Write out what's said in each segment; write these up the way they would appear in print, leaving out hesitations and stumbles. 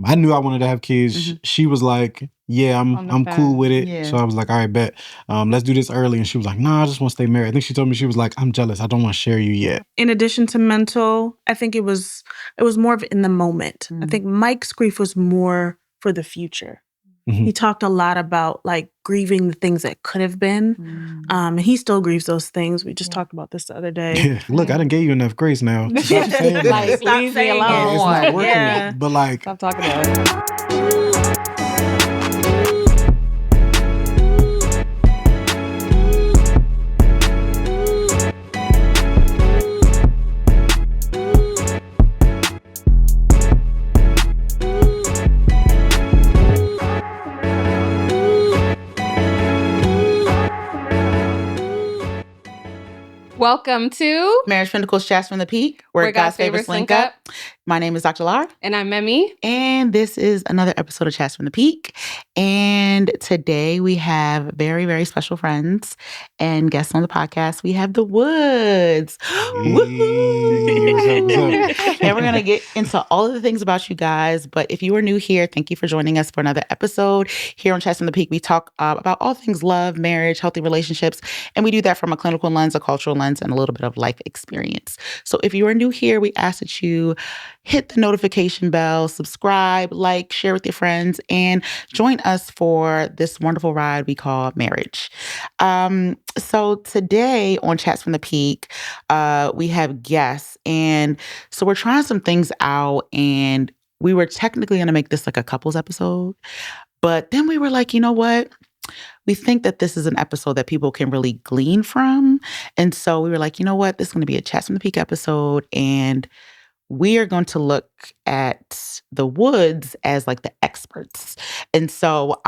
I knew I wanted to have kids. Mm-hmm. She was like, yeah, I'm cool with it. Yeah. So I was like, all right, bet. Let's do this early. And she was like, nah, I just want to stay married. I think she told me, she was like, I'm jealous. I don't want to share you yet. In addition to mental, I think it was more of in the moment. I think Mike's grief was more for the future. Mm-hmm. He talked a lot about like grieving the things that could have been. And he still grieves those things. We just talked about this the other day. Yeah. Look, I done gave you enough grace now. Stop saying that. Like, leave me alone. Yeah, it's not working. Yeah. But like, stop talking about it. Welcome to Marriage Pentacles Chats from the Peak, where God's favorites link up. My name is Dr. Lara. And I'm Memi. And this is another episode of Chats from the Peak. And today we have very, very special friends and guests on the podcast. We have the Woods. And we're going to get into all of the things about you guys. But if you are new here, thank you for joining us for another episode. Here on Chats from the Peak, we talk about all things love, marriage, healthy relationships. And we do that from a clinical lens, a cultural lens, and a little bit of life experience. So if you are new here, we ask that you hit the notification bell, subscribe, like, share with your friends, and join us for this wonderful ride we call marriage. So today on Chats from the Peak, we have guests. And so we're trying some things out, and we were technically going to make this like a couples episode. But then we were like, you know what? We think that this is an episode that people can really glean from. And so we were like, you know what? This is going to be a Chats from the Peak episode. And we are going to look at the Woods as like the experts. And so,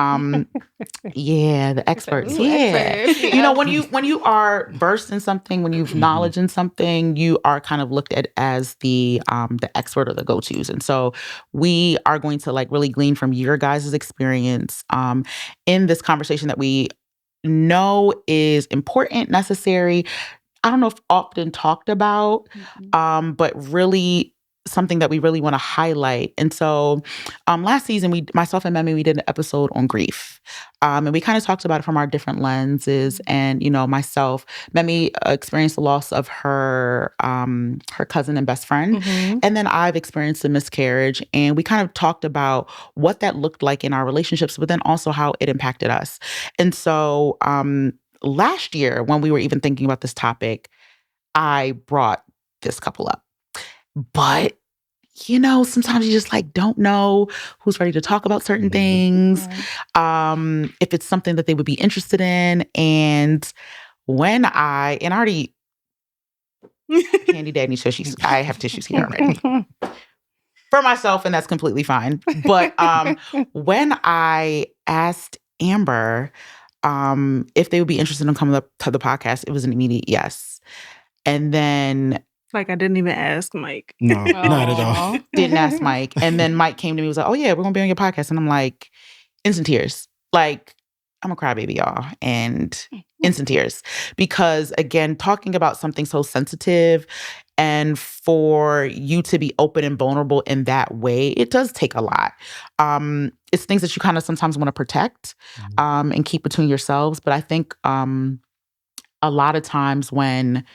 yeah, the experts. Ooh, yeah. experts. You know, when you are versed in something, when you've knowledge in something, you are kind of looked at as the expert or the go-tos. And so we are going to like really glean from your guys' experience in this conversation that we know is important, necessary. I don't know if often talked about, but really something that we really want to highlight. And so last season, myself and Memi, we did an episode on grief. And we kind of talked about it from our different lenses. And, you know, myself, Memi experienced the loss of her cousin and best friend. Mm-hmm. And then I've experienced a miscarriage. And we kind of talked about what that looked like in our relationships, but then also how it impacted us. And so last year, when we were even thinking about this topic, I brought this couple up. But, you know, sometimes you just like don't know who's ready to talk about certain things, if it's something that they would be interested in. And when I already, Handy Danny says I have tissues here already. For myself, and that's completely fine. But when I asked Amber if they would be interested in coming up to the podcast, it was an immediate yes. And then like I didn't even ask Mike. No, not at all. Didn't ask Mike. And then Mike came to me and was like, oh yeah, we're going to be on your podcast. And I'm like, instant tears. Like, I'm a crybaby, y'all. And instant tears. Because again, talking about something so sensitive and for you to be open and vulnerable in that way, it does take a lot. It's things that you kind of sometimes want to protect and keep between yourselves. But I think a lot of times when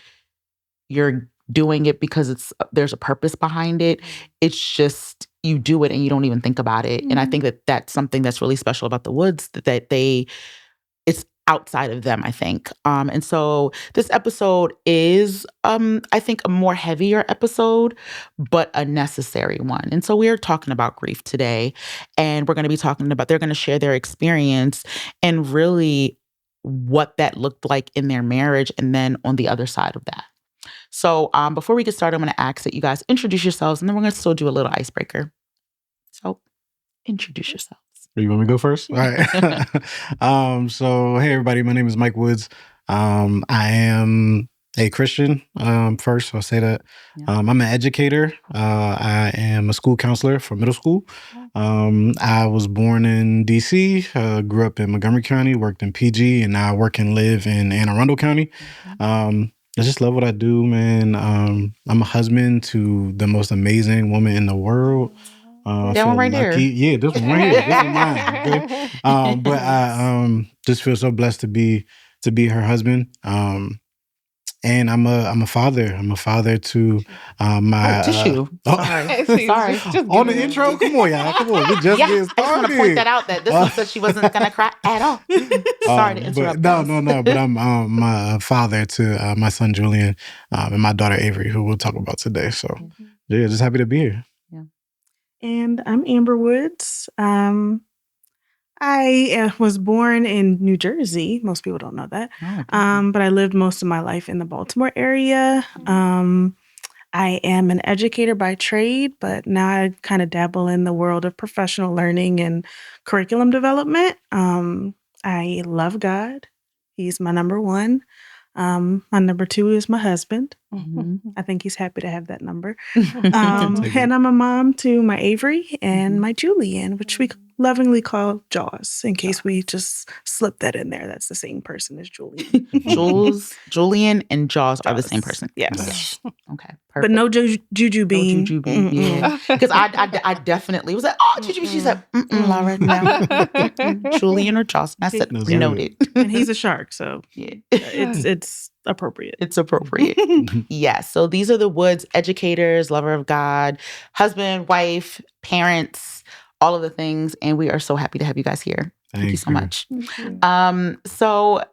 you're doing it because there's a purpose behind it, it's just you do it and you don't even think about it. And I think that that's something that's really special about the Woods, that it's outside of them, I think. And so this episode is, I think, a more heavier episode, but a necessary one. And so we are talking about grief today, and we're going to be talking about, they're going to share their experience and really what that looked like in their marriage, and then on the other side of that. So before we get started, I'm going to ask that you guys introduce yourselves, and then we're going to still do a little icebreaker. So introduce yourselves. You want me to go first? All right. So, hey, everybody. My name is Mike Woods. I am a Christian first, so I'll say that. Yeah. I'm an educator. I am a school counselor for middle school. I was born in D.C., grew up in Montgomery County, worked in PG, and now I work and live in Anne Arundel County. I just love what I do, man. I'm a husband to the most amazing woman in the world. That one right there. Yeah, this one right here. This is mine. Okay? But I just feel so blessed to be her husband. And I'm a father. I'm a father to my tissue. Sorry. On the intro, come on, y'all. Come on, we just getting started. I just want to point that out that this one said she wasn't gonna cry at all. Sorry to interrupt. No. But I'm my father to my son Julian and my daughter Avery, who we'll talk about today. So yeah, just happy to be here. Yeah. And I'm Amber Woods. I was born in New Jersey. Most people don't know that. But I lived most of my life in the Baltimore area. I am an educator by trade, but now I kind of dabble in the world of professional learning and curriculum development. I love God. He's my number one. My number two is my husband. I think he's happy to have that number. And I'm a mom to my Avery and my Julian, which we lovingly call Jaws, in case we just slip that in there. That's the same person as Julian. Julian and Jaws are the same person. Yes. Okay, perfect. But no Juju Bean. No Juju Bean, yeah. Because I definitely was like, oh, Juju Bean. She said, Lara, no. Julian or Jaws. And I said, noted. And he's a shark, so yeah, it's appropriate. It's appropriate. Yes. So these are the Woods, educators, lover of God, husband, wife, parents, all of the things. And we are so happy to have you guys here. Thank you so much. So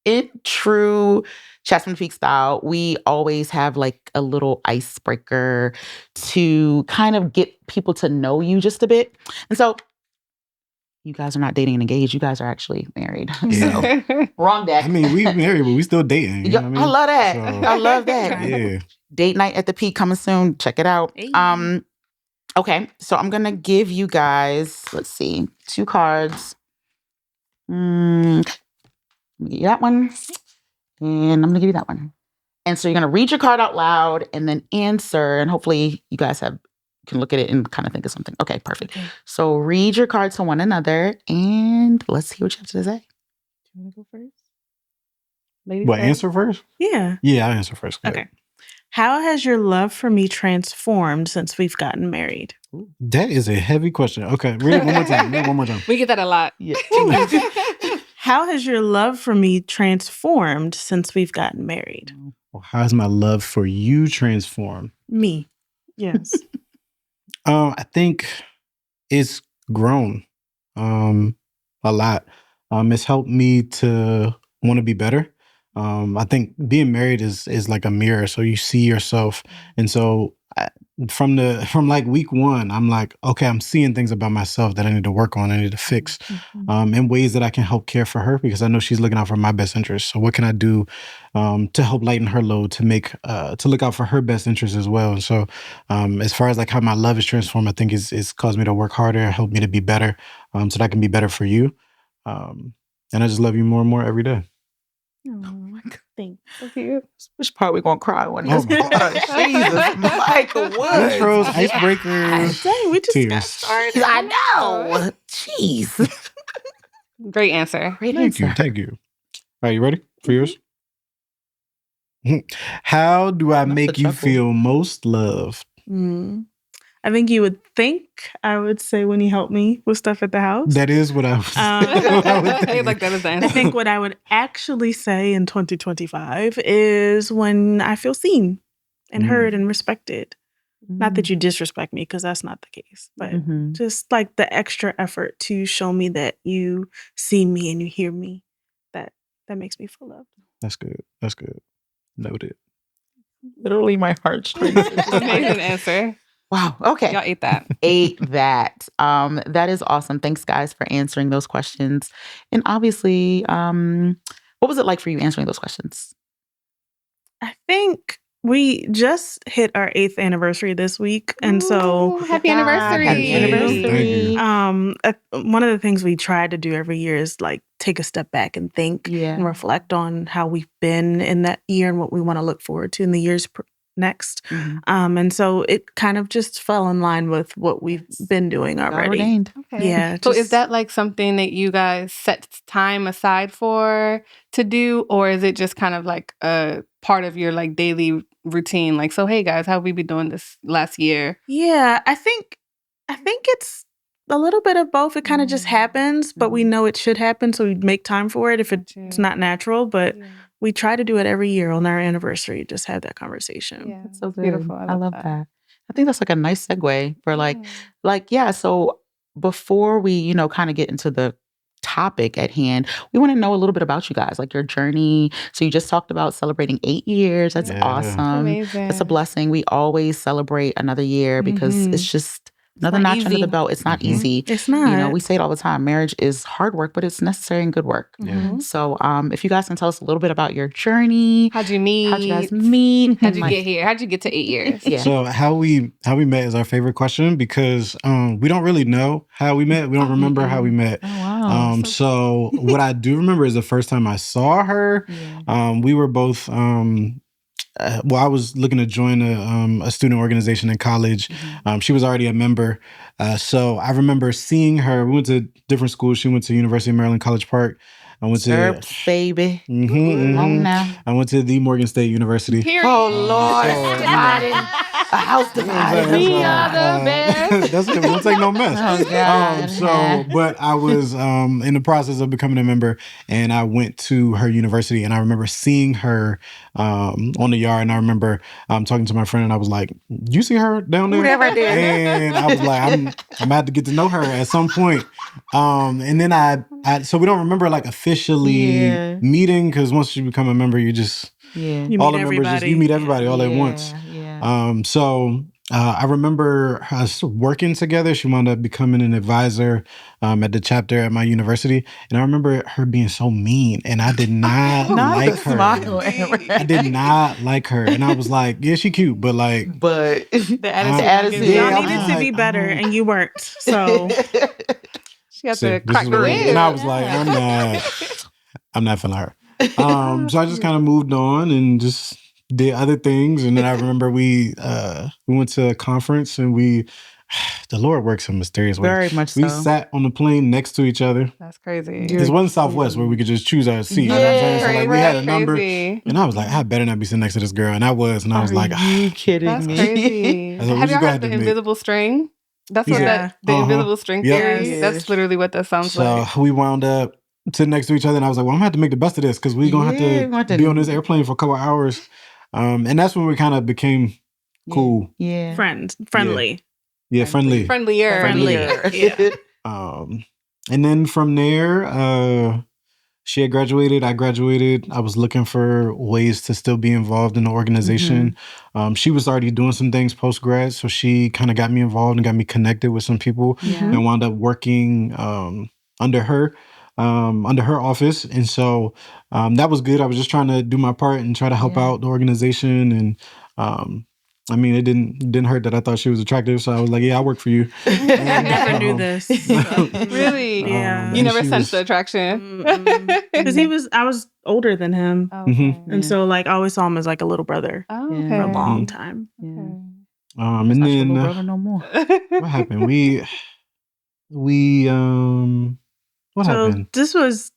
in true Chastity Peak style, we always have like a little icebreaker to kind of get people to know you just a bit. And so you guys are not dating and engaged. You guys are actually married. Yeah. So, wrong deck. I mean, we married, but we still dating. You know what I mean? I love that. So, I love that. Yeah. Date night at the Peak coming soon. Check it out. Hey. Okay, so I'm going to give you guys, let's see, 2 cards. Let me give you that one. And I'm going to give you that one. And so you're going to read your card out loud and then answer. And hopefully you guys can look at it and kind of think of something. Okay, perfect. Okay. So read your cards to one another and let's hear what you have to say. Do you want to go first? Ladies first? Answer first? Yeah. Yeah, I'll answer first. Okay. How has your love for me transformed since we've gotten married? That is a heavy question. Okay, read it one more time. We get that a lot. Yeah. How has your love for me transformed since we've gotten married? Well, how has my love for you transformed? Me. Yes. I think it's grown a lot. It's helped me to want to be better. I think being married is like a mirror, so you see yourself, and so from like week one, I'm like, okay, I'm seeing things about myself that I need to work on, I need to fix, in ways that I can help care for her because I know she's looking out for my best interest. So what can I do to help lighten her load, to look out for her best interest as well? And so as far as like how my love is transformed, I think it's caused me to work harder, helped me to be better, so that I can be better for you. And I just love you more and more every day. Oh my God. Thanks. Which part we gonna cry on? Jesus, Michael Woods. Intros, icebreakers. Dang, we just tears. got started. I know. Jeez. Great answer. Thank you. All right, you ready for yours? How do I make you feel most loved? I think you would think I would say when you help me with stuff at the house. That is what I was think. Like that is the answer. I think what I would actually say in 2025 is when I feel seen and heard and respected. Not that you disrespect me, because that's not the case, but just like the extra effort to show me that you see me and you hear me. That makes me feel loved. That's good. Noted. Literally my heartstrings. Amazing answer. Wow. Okay. Y'all ate that. That is awesome. Thanks, guys, for answering those questions. And obviously, what was it like for you answering those questions? I think we just hit our 8th anniversary this week. And so happy anniversary. Happy anniversary. One of the things we try to do every year is like take a step back and think and reflect on how we've been in that year and what we want to look forward to in the years next. And so it kind of just fell in line with what we've been doing already. Okay. Yeah. So is that like something that you guys set time aside for to do, or is it just kind of like a part of your like daily routine? Like, so hey guys, how have we been doing this last year? Yeah, I think I think it's a little bit of both. It kind of just happens, but we know it should happen, so we make time for it if it's not natural. But we try to do it every year on our anniversary, just have that conversation. Yeah, That's so beautiful. I love that. I think that's like a nice segue for so before we, kind of get into the topic at hand, we want to know a little bit about you guys, like your journey. So you just talked about celebrating 8 years. That's awesome. Amazing. That's a blessing. We always celebrate another year because it's just another notch under the belt. It's not easy. It's not. We say it all the time. Marriage is hard work, but it's necessary and good work. So if you guys can tell us a little bit about your journey. How'd you meet? How'd you guys meet? How'd you get here? How'd you get to 8 years? So how we met is our favorite question because we don't really know how we met. We don't remember how we met. Oh, wow. So what I do remember is the first time I saw her, we were both... I was looking to join a student organization in college. She was already a member. So I remember seeing her. We went to different schools. She went to University of Maryland, College Park. I went to... baby. Come on now. I went to the Morgan State University. Period. Oh, Lord. A house divided. We are the best. That's it. We don't take no mess. Oh, God. But I was in the process of becoming a member, and I went to her university, and I remember seeing her on the yard, and I remember talking to my friend, and I was like, "You see her down there?" Whatever I did. And I was like, "I'm gonna have to get to know her at some point." And then I so we don't remember like officially meeting, because once you become a member, you just all the members you meet everybody all at once. So I remember us working together. She wound up becoming an advisor at the chapter at my university. And I remember her being so mean, and I did not like her. I did not like her. And I was like, yeah, she cute, but like... But the attitude. Y'all needed to be better, and you weren't. So... She had to crack the whip. And I was like, I'm not feeling her. So I just kind of moved on and just did other things. And then I remember we went to a conference, and the Lord works in mysterious ways. Very much so. We sat on the plane next to each other. That's crazy. This wasn't Southwest where we could just choose our seat. Yeah, You know what I'm saying? So like we had a number. Crazy. And I was like, I better not be sitting next to this girl. And I was. And I was like, are you kidding That's me? crazy. Have y'all heard the invisible string? That's what the invisible string theory. Yes. That's literally what that sounds like. So we wound up sitting next to each other, and I was like, well, I'm gonna have to make the best of this, because we're gonna have to be on this airplane for a couple of hours. And that's when we kind of became cool. Yeah. Friendly. Yeah, friendly. Friendlier. Yeah. And then from there, she had graduated. I graduated. I was looking for ways to still be involved in the organization. She was already doing some things post-grad, so she kind of got me involved and got me connected with some people, and wound up working under her office. And so that was good. I was just trying to do my part and try to help out the organization. And I mean, it didn't hurt that I thought she was attractive. So I was like, yeah, I'll work for you. I never knew this. Really? Yeah. You never sensed the attraction? Because I was older than him. Okay. And so like I always saw him as like a little brother Oh, for okay. a long time. And then Brother no more. what happened? What happened? This was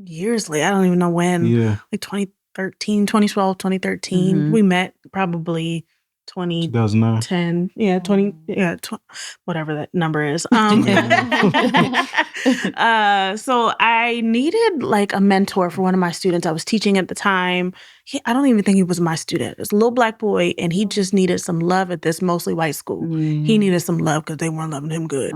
years later. I don't even know when. Yeah. Like 2012, 2013. We met probably 2009. 10. Yeah, 20. Yeah, whatever that number is. So I needed like a mentor for one of my students. I was teaching at the time. I don't even think he was my student. It was a little black boy, and he just needed some love at this mostly white school. He needed some love because they weren't loving him good.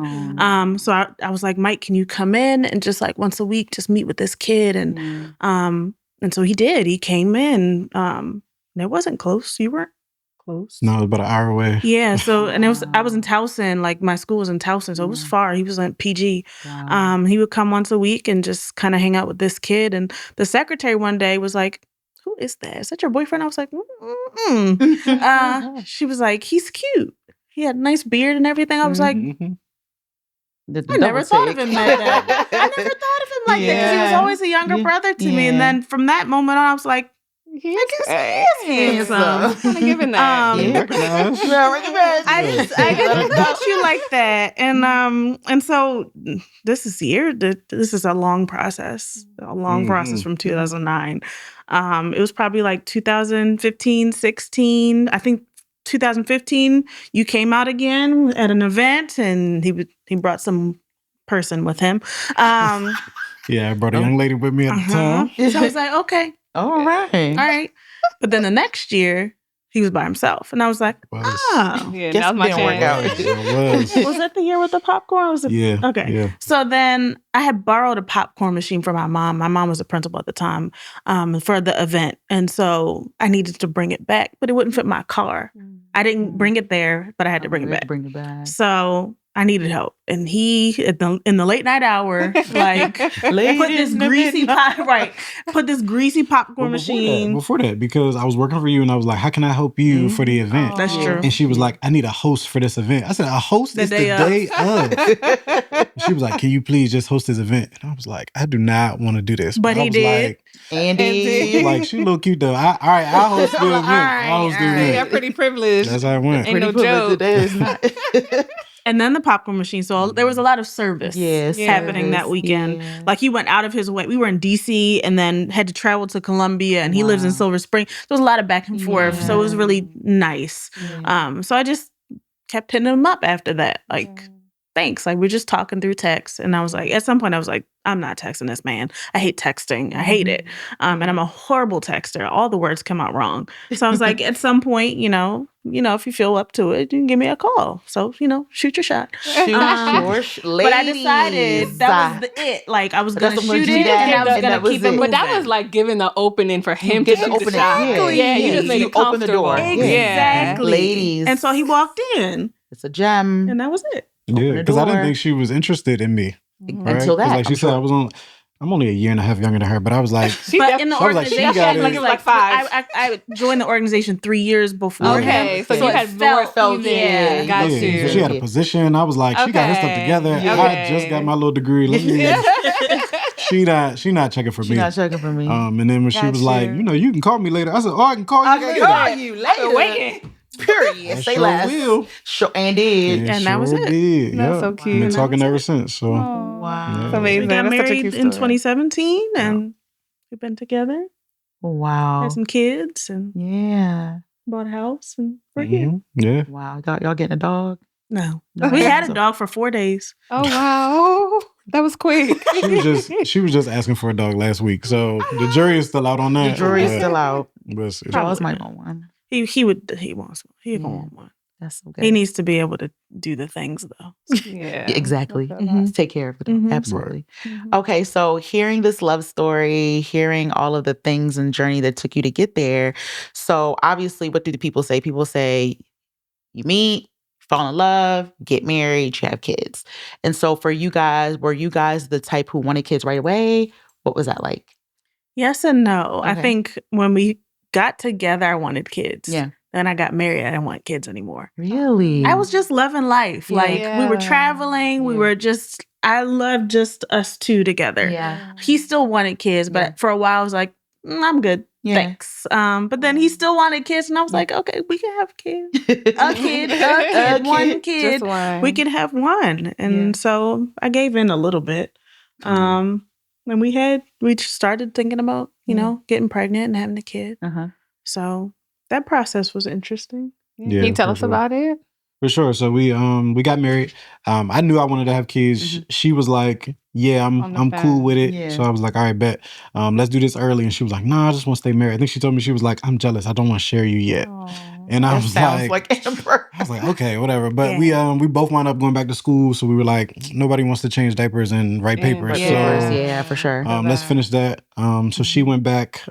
So I was like, Mike, can you come in and just like once a week, just meet with this kid? And so he did. He came in. And it wasn't close. You weren't close. No, it was about an hour away. Yeah. So, and I was in Towson, like my school was in Towson, so it was far. He was in PG. He would come once a week and just kind of hang out with this kid. And the secretary one day was like, who is that? Is that your boyfriend? I was like, she was like, he's cute. He had a nice beard and everything. I was like, I never thought of him like that. I never thought of him like that, because he was always a younger brother to me. And then from that moment on, I was like, I guess he is handsome. Kind of giving that. I didn't look at you like that. And so this is a long process. From 2009. It was probably like 2015, 16. I think 2015, you came out again at an event, and he brought some person with him. Yeah, I brought a young lady with me at the time. So I was like, okay. All right. But then the next year, he was by himself. And I was like, Yeah, guess that was my didn't work chance. out. Was that the year with the popcorn? Yeah. Okay. Yeah. So then I had borrowed a popcorn machine from my mom. My mom was a principal at the time for the event. And so I needed to bring it back, but it wouldn't fit my car. I didn't bring it there, but I had to bring it back. So I needed help. And he, in the late night hour, like put this greasy popcorn machine. Before that, because I was working for you and I was like, how can I help you for the event? That's true. And she was like, I need a host for this event. I said, a host is the day of. She was like, can you please just host this event? And I was like, I do not want to do this. But he did. Andy. Like, she look cute though. All right, I'll host the event. I'll host the event. Yeah, pretty privileged. That's how it went. Ain't no joke. And then the popcorn machine. So there was a lot of service happening that weekend. Yeah. Like he went out of his way. We were in DC and then had to travel to Columbia, and he lives in Silver Spring. There was a lot of back and forth. So it was really nice. So I just kept hitting him up after that. Like, thanks. Like, we're just talking through text. And I was like, at some point I was like, I'm not texting this man. I hate texting. I hate it. And I'm a horrible texter. All the words come out wrong. So I was like, at some point, you know, if you feel up to it, you can give me a call. So, shoot your shot. Shoot your shot. But I decided that was it. Like, I was going to shoot it and I was going to keep it moving. But that was like giving the opening for him to shoot the shot. Yeah, you just made it comfortable. Open the door. Exactly. Ladies. And so he walked in. It's a gem. And that was it. Yeah, because I didn't think she was interested in me. Right? Until that. Like she said, I'm only a year and a half younger than her, but I was like, but in the organization, like 5. I joined the organization 3 years before. Okay, so you had more felt. Yeah, got you. So she had a position. I was like, she got her stuff together. I just got my little degree. She not checking for me. She not checking for me. And then when she was like, you can call me later. I said, I can call you later. Call you later. Waiting. Period. Say less. Will. And did. And that was it. Did. That's so cute. Been talking ever since. So wow. That's amazing. We got That's married in 2017 and we've been together. Wow. Had some kids and bought a house and we're here. Yeah. Wow. Y'all getting a dog? No. We had a dog for 4 days. Oh wow. That was quick. She was just asking for a dog last week. So the jury is still out on that. The jury is still out. But Charles might want one. He wants one. He gonna want one. That's so good. He needs to be able to do the things though. Yeah. Exactly. Take care of it. Absolutely. Mm-hmm. Okay, so hearing this love story, hearing all of the things and journey that took you to get there. So obviously, what do the people say? People say you meet, fall in love, get married, you have kids. And so for you guys, were you guys the type who wanted kids right away? What was that like? Yes and no. Okay. I think when we got together, I wanted kids. Yeah. Then I got married. I didn't want kids anymore. Really? I was just loving life. Yeah. Like we were traveling. We were just, I loved just us two together. Yeah. He still wanted kids, but for a while I was like, I'm good. Yeah. Thanks. But then he still wanted kids. And I was like, okay, we can have kids. A kid, one kid. Just one. We can have one. And so I gave in a little bit. And we started thinking about, getting pregnant and having a kid. So that process was interesting. Can you tell us about it? For sure. So we got married. I knew I wanted to have kids. She was like, yeah, I'm cool with it. Yeah. So I was like, all right, bet. Let's do this early. And she was like, nah, I just want to stay married. I think she told me, she was like, I'm jealous. I don't want to share you yet. And I was like Amber. I was like, okay, whatever. But we both wound up going back to school. So we were like, nobody wants to change diapers and write papers. Yeah, for sure. Let's finish that. So she went back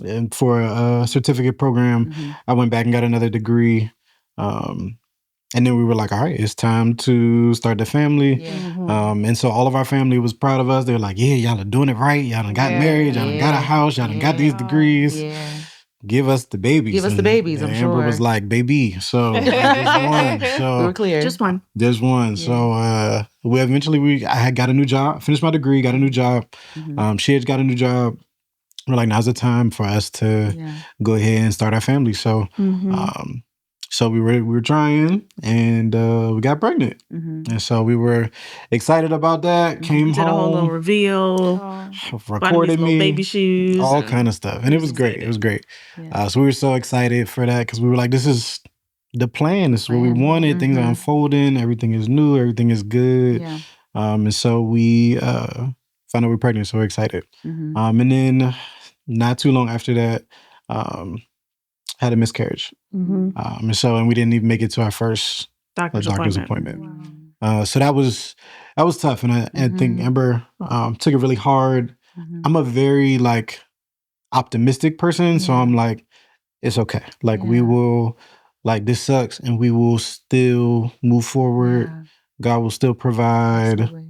and for a certificate program. I went back and got another degree. And then we were like, all right, it's time to start the family. And so all of our family was proud of us. They were like, yeah, y'all are doing it right. Y'all done got married. Y'all done got a house. Y'all done got these degrees. Give us the babies. Give us the babies, I'm sure. Amber was like, baby. So just one. So we were clear. Just one. Just one. So we eventually, I had got a new job, finished my degree, got a new job. She had got a new job. We're like, now's the time for us to go ahead and start our family. So So we were trying, and we got pregnant. And so we were excited about that. Came Did a whole little home, reveal, recorded little me, baby shoes, all kind of stuff, and it was great. It was great. So we were so excited for that because we were like, "This is the plan. This is what we wanted. Things are unfolding. Everything is new. Everything is good." And so we found out we're pregnant. So we're excited. And then not too long after that, had a miscarriage. And we didn't even make it to our first doctor's appointment. So that was tough. And I think Amber took it really hard. I'm a very like optimistic person. So I'm like, it's okay. Like we will, like this sucks and we will still move forward. God will still provide. Absolutely.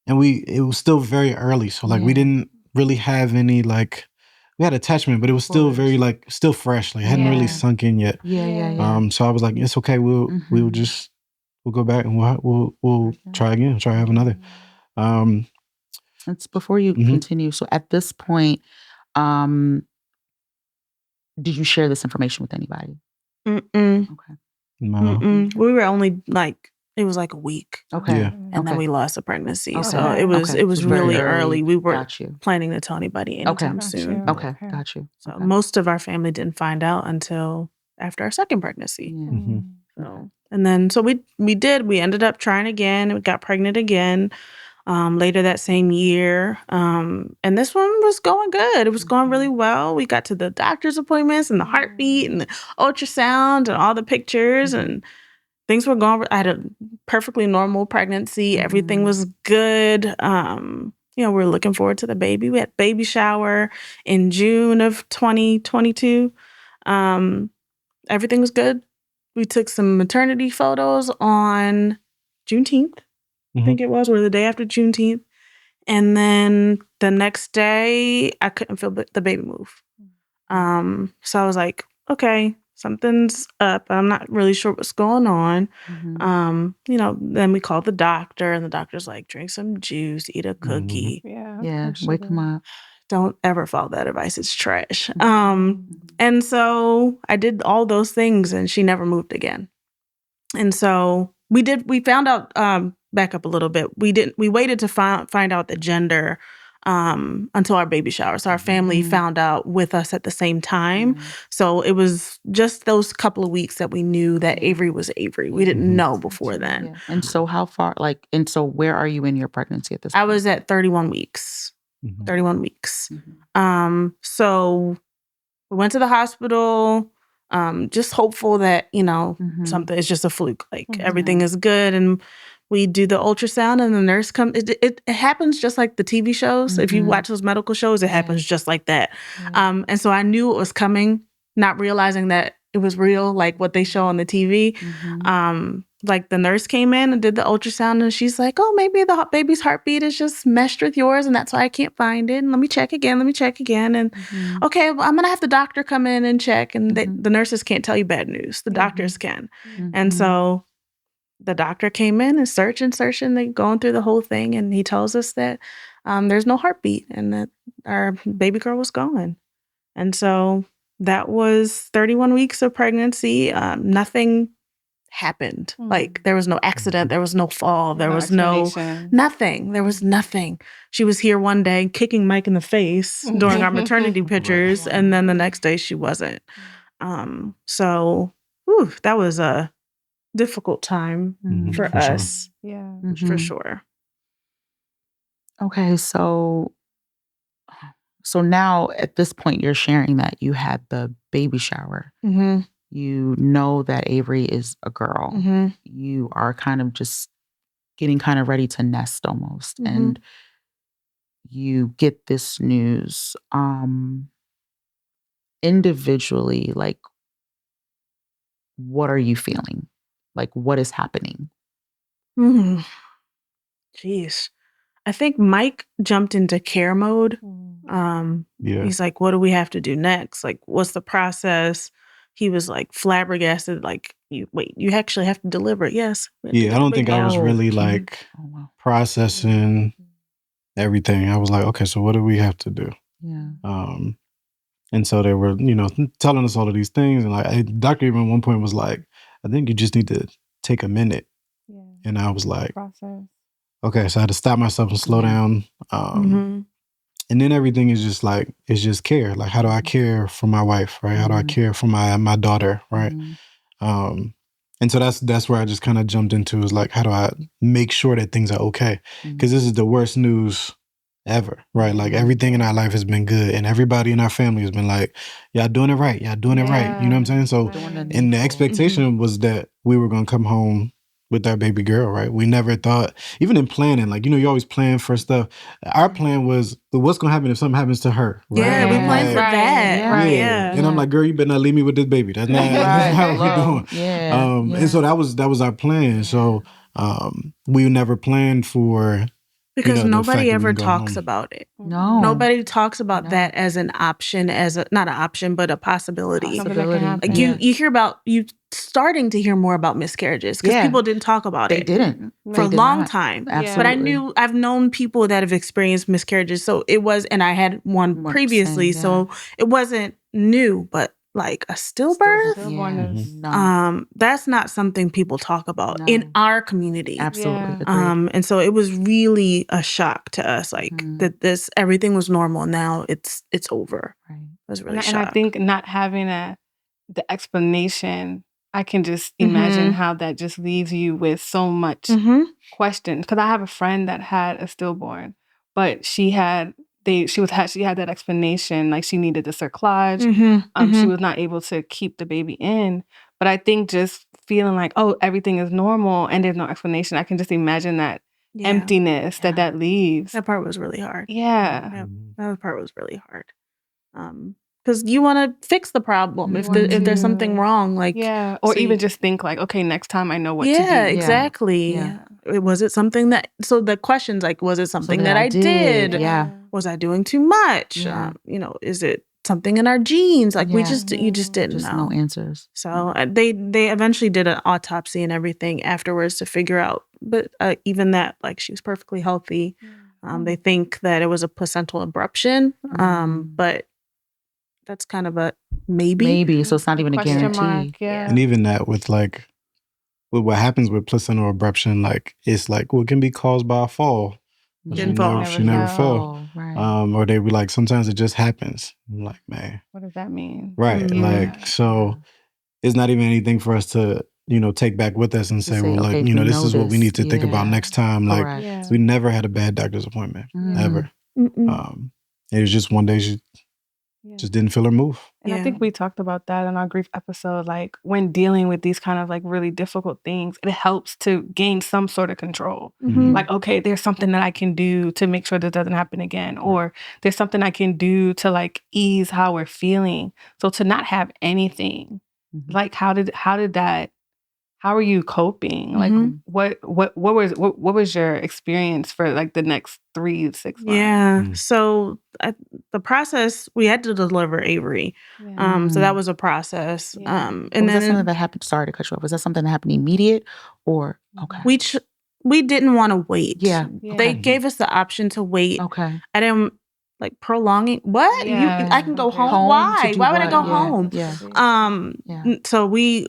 And it was still very early. So like we didn't really have any like, we had attachment, but it was still very like still fresh. Like it hadn't really sunk in yet. So I was like, it's okay. We'll go back and we'll try again. Try to have another. It's before you continue. So at this point, did you share this information with anybody? Okay. No. We were only like, it was like a week. Okay. Yeah. And then we lost a pregnancy. Okay. So it was really early. We weren't Got you. planning to tell anybody anytime soon. Okay. Got you. So most of our family didn't find out until after our second pregnancy. So, and then, so we ended up trying again, and we got pregnant again later that same year. And this one was going good. It was going really well. We got to the doctor's appointments and the heartbeat and the ultrasound and all the pictures, and things were going. I had a perfectly normal pregnancy. Everything was good. We're looking forward to the baby. We had baby shower in June of 2022. Everything was good. We took some maternity photos on Juneteenth, I think it was, or the day after Juneteenth. And then the next day, I couldn't feel the baby move. So I was like, okay, something's up. I'm not really sure what's going on. Then we called the doctor, and the doctor's like, drink some juice, eat a cookie. Wake him up. Don't ever follow that advice. It's trash. And so I did all those things, and she never moved again. And so we found out, back up a little bit. We waited to find out the gender until our baby shower. So our family found out with us at the same time. So it was just those couple of weeks that we knew that Avery was Avery. We didn't know before then. And so how far, where are you in your pregnancy at this point? I was at 31 weeks. 31 weeks. So we went to the hospital, just hopeful that, something is just a fluke. Like everything is good. And we do the ultrasound, and the nurse comes. It happens just like the TV shows. If you watch those medical shows, it happens just like that. And so I knew it was coming, not realizing that it was real, like what they show on the TV. Like the nurse came in and did the ultrasound, and she's like, oh, maybe the baby's heartbeat is just meshed with yours, and that's why I can't find it. And let me check again. And okay, well, I'm going to have the doctor come in and check. And the nurses can't tell you bad news. The doctors can. And so the doctor came in and searching, they going through the whole thing. And he tells us that there's no heartbeat and that our baby girl was gone. And so that was 31 weeks of pregnancy. Nothing happened. Like there was no accident, there was no fall, there was nothing. There was nothing. She was here one day kicking Mike in the face during our maternity pictures, and then the next day she wasn't. So that was a difficult time for us. Sure. Yeah. For sure. Okay, so now at this point you're sharing that you had the baby shower. You know that Avery is a girl. You are kind of just getting kind of ready to nest almost. And you get this news. Individually, like, what are you feeling? Like, what is happening? Jeez. I think Mike jumped into care mode. He's like, what do we have to do next? Like, what's the process? He was like flabbergasted, like, you actually have to deliver. Yes. I don't think I was really like processing everything. I was like, okay, so what do we have to do? And so they were, telling us all of these things. And like, the doctor even at one point was like, I think you just need to take a minute. Yeah. And I was like, process. Okay. So I had to stop myself and slow down. And then everything is just like, it's just care. Like, how do I care for my wife, right? How do I care for my daughter, right? And so that's where I just kind of jumped into, is like, how do I make sure that things are okay? Because this is the worst news ever, right? Like, everything in our life has been good, and everybody in our family has been like, y'all doing it right. Y'all doing it right. You know what I'm saying? So, and the expectation was that we were going to come home with our baby girl, right? We never thought, even in planning, like, you always plan for stuff. Our plan was, what's going to happen if something happens to her, right? Yeah, we planned for that. Yeah. And I'm like, girl, you better not leave me with this baby. That's not how we're doing. And so that was our plan. So we never planned for, because nobody ever talks about it. No. Nobody talks about that as an option, not an option, but a possibility. Like you hear about, you starting to hear more about miscarriages because people didn't talk about it. They didn't. For a long time. Absolutely. But I've known people that have experienced miscarriages. So it was, and I had one previously, so it wasn't new, but like a stillbirth, that's not something people talk about in our community. Absolutely. And so it was really a shock to us, like that everything was normal. Now it's over. Right. It was really and I think not having the explanation, I can just imagine how that just leaves you with so much questions. Because I have a friend that had a stillborn, but she had that explanation, like she needed the cerclage. She was not able to keep the baby in. But I think just feeling like, oh, everything is normal and there's no explanation, I can just imagine that emptiness that leaves. That part was really hard. Yeah. That part was really hard. Because you want to fix the problem if there's something wrong, like or even just think like, okay, next time I know what to do. Yeah, exactly. Was it something that? So the questions like, was it something that I did? Yeah. Was I doing too much? Is it something in our genes? Like you just didn't know. No answers. So they eventually did an autopsy and everything afterwards to figure out, but even that, like, she was perfectly healthy. They think that it was a placental abruption, but that's kind of a maybe. So it's not even a guarantee. Mark, And even that with like, with what happens with placental abruption, like, it's like, well, it can be caused by a fall. She never fell. Right. Or they be like, sometimes it just happens. I'm like, man. What does that mean? Right. Like, so it's not even anything for us to, take back with us and say, well, like, this is what we need to think about next time. Like, we never had a bad doctor's appointment, ever. It was just one day she just didn't feel her move. And I think we talked about that in our grief episode. Like, when dealing with these kind of like really difficult things, it helps to gain some sort of control. Like, okay, there's something that I can do to make sure this doesn't happen again. Or there's something I can do to like ease how we're feeling. So to not have anything, like how are you coping? Like, what was your experience for like the next 3 to 6 months? Yeah. So the process, we had to deliver Avery. So that was a process. And was that something that happened? Sorry to cut you off. Was that something that happened immediate or okay? We didn't want to wait. Yeah. They gave us the option to wait. Okay. I didn't like prolonging. What? I can go home. Why? Why would I go home? Yeah. So we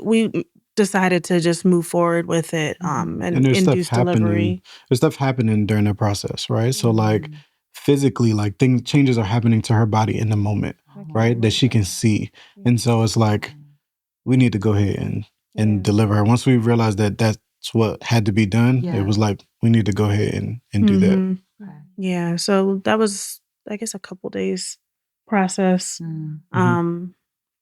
decided to just move forward with it and induce delivery. There's stuff happening during the process, right? So like physically, like changes are happening to her body in the moment, right? That she can see. And so it's like, we need to go ahead and deliver her. Once we realized that that's what had to be done, it was like, we need to go ahead and do that. Yeah. So that was, I guess, a couple days process.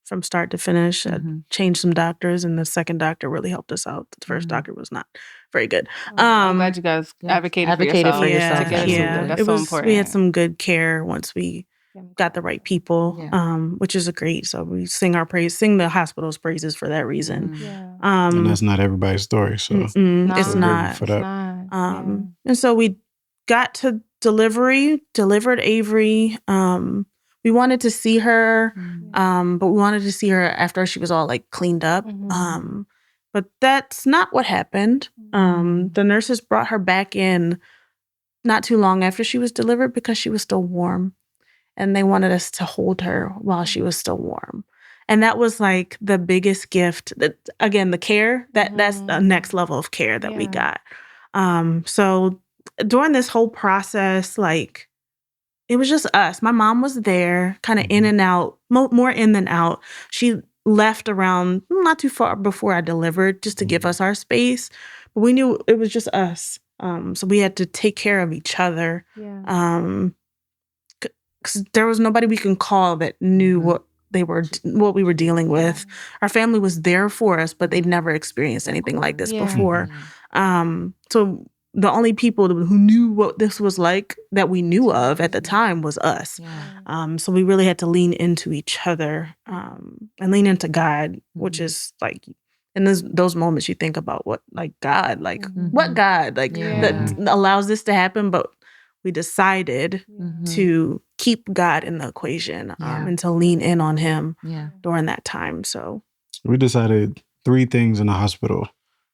From start to finish. Changed some doctors, and the second doctor really helped us out. The first doctor was not very good. I'm glad you guys advocated for yourself. That's so important. We had some good care once we got the right people, which is great. So we sing the hospital's praises for that reason. And that's not everybody's story. So it's not. For that. And so we got to delivered Avery. We wanted to see her, but we wanted to see her after she was all like cleaned up. But that's not what happened. The nurses brought her back in not too long after she was delivered because she was still warm. and they wanted us to hold her while she was still warm. And that was like the biggest gift. That, again, the care, that's the next level of care that we got. So during this whole process, like, it was just us. My mom was there, kind of in and out, more in than out. She left around not too far before I delivered, just to give us our space. But we knew it was just us. So we had to take care of each other. Because there was nobody we can call that knew what we were dealing with. Our family was there for us, but they'd never experienced anything like this before. So the only people who knew what this was like that we knew of at the time was us. So we really had to lean into each other and lean into God, which is like, in those moments you think about what God that allows this to happen. But we decided to keep God in the equation and to lean in on him during that time. So we decided 3 things in the hospital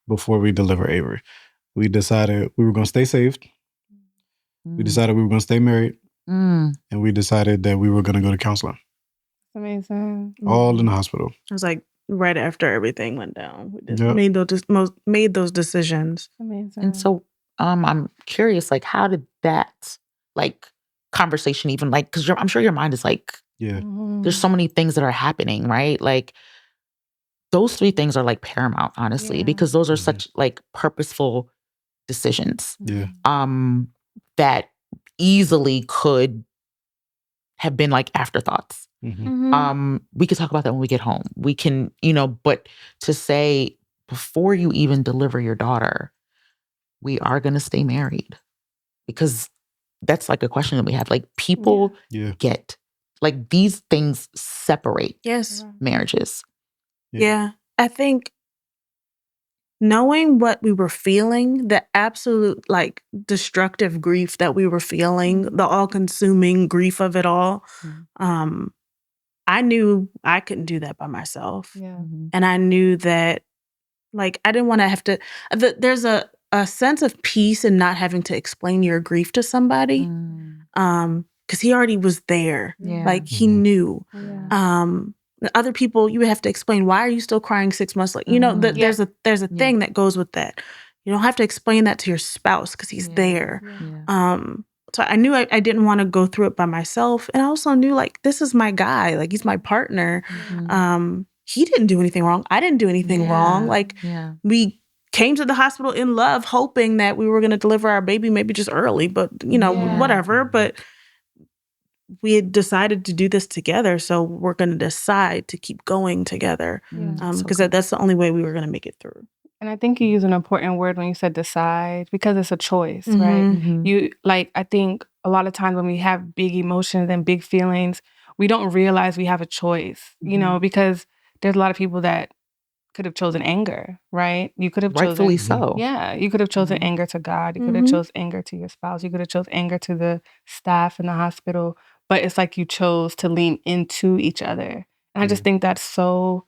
before we delivered Avery. We decided we were going to stay saved. We decided we were going to stay married. And we decided that we were going to go to counseling. Amazing. All in the hospital. It was like right after everything went down. We just made those decisions. Amazing. And so I'm curious, like, how did that, like, conversation even, like, because I'm sure your mind is like, there's so many things that are happening, right? Like, those 3 things are like paramount, honestly, because those are such like purposeful decisions that easily could have been like afterthoughts. We could talk about that when we get home. We can, but to say before you even deliver your daughter, we are going to stay married, because that's like a question that we have. Like, people get, like, these things separate marriages. Yeah. I think knowing what we were feeling, the absolute like destructive grief that we were feeling, the all-consuming grief of it all, I knew I couldn't do that by myself. And I knew that, like, I didn't want to have to, there's a sense of peace in not having to explain your grief to somebody. Because he already was there. Like, he knew. Other people, you would have to explain, why are you still crying 6 months later? There's a thing that goes with that. You don't have to explain that to your spouse because he's there. So I knew I didn't want to go through it by myself. And I also knew, like, this is my guy. Like, he's my partner. He didn't do anything wrong. I didn't do anything wrong. Like, we came to the hospital in love, hoping that we were going to deliver our baby maybe just early, but, whatever. But we had decided to do this together, so we're going to decide to keep going together, because that's the only way we were going to make it through. And I think you use an important word when you said decide, because it's a choice, right? You, like, I think a lot of times when we have big emotions and big feelings, we don't realize we have a choice, because there's a lot of people that could have chosen anger, right? You could have chosen, rightfully so. Yeah, you could have chosen anger to God. You could have chosen anger to your spouse. You could have chosen anger to the staff in the hospital. But it's like you chose to lean into each other. And I just think that's so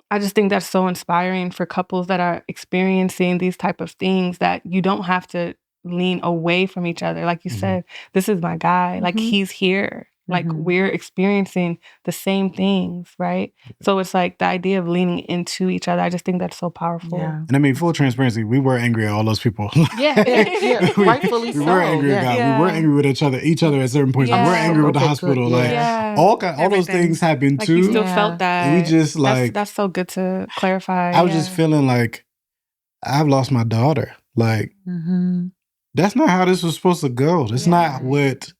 inspiring for couples that are experiencing these type of things, that you don't have to lean away from each other. Like you said, this is my guy. Like, he's here. Like, we're experiencing the same things, right? So it's like the idea of leaning into each other. I just think that's so powerful. And I mean, full transparency, we were angry at all those people. Rightfully so. We were angry at God. We were angry with each other at certain points. We were angry with the hospital. Like, all those things happened like, too. You still felt that. And we just like, that's so good to clarify. I was just feeling like I've lost my daughter. Like, that's not how this was supposed to go. That's not what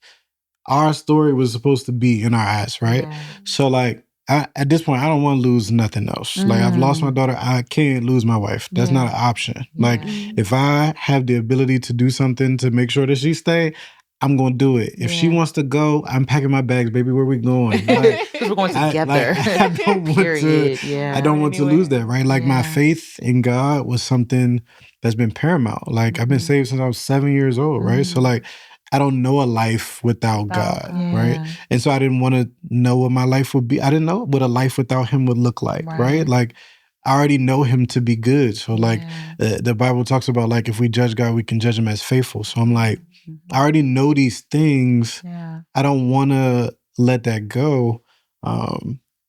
our story was supposed to be in our eyes, right? So, like, at this point, I don't want to lose nothing else. Like, I've lost my daughter. I can't lose my wife. That's not an option. Like, if I have the ability to do something to make sure that she stay, I'm going to do it. If she wants to go, I'm packing my bags, baby. Where we going? Like, because we're going together. I don't want to. I don't want to lose that, right? Like, my faith in God was something that's been paramount. Like, I've been saved since I was 7 years old, right? So, like, I don't know a life without God, right? And so I didn't want to know what my life would be. I didn't know what a life without him would look like, right? Like, I already know him to be good. So, like, the Bible talks about, like, if we judge God, we can judge him as faithful. So I'm like, I already know these things. I don't want to let that go.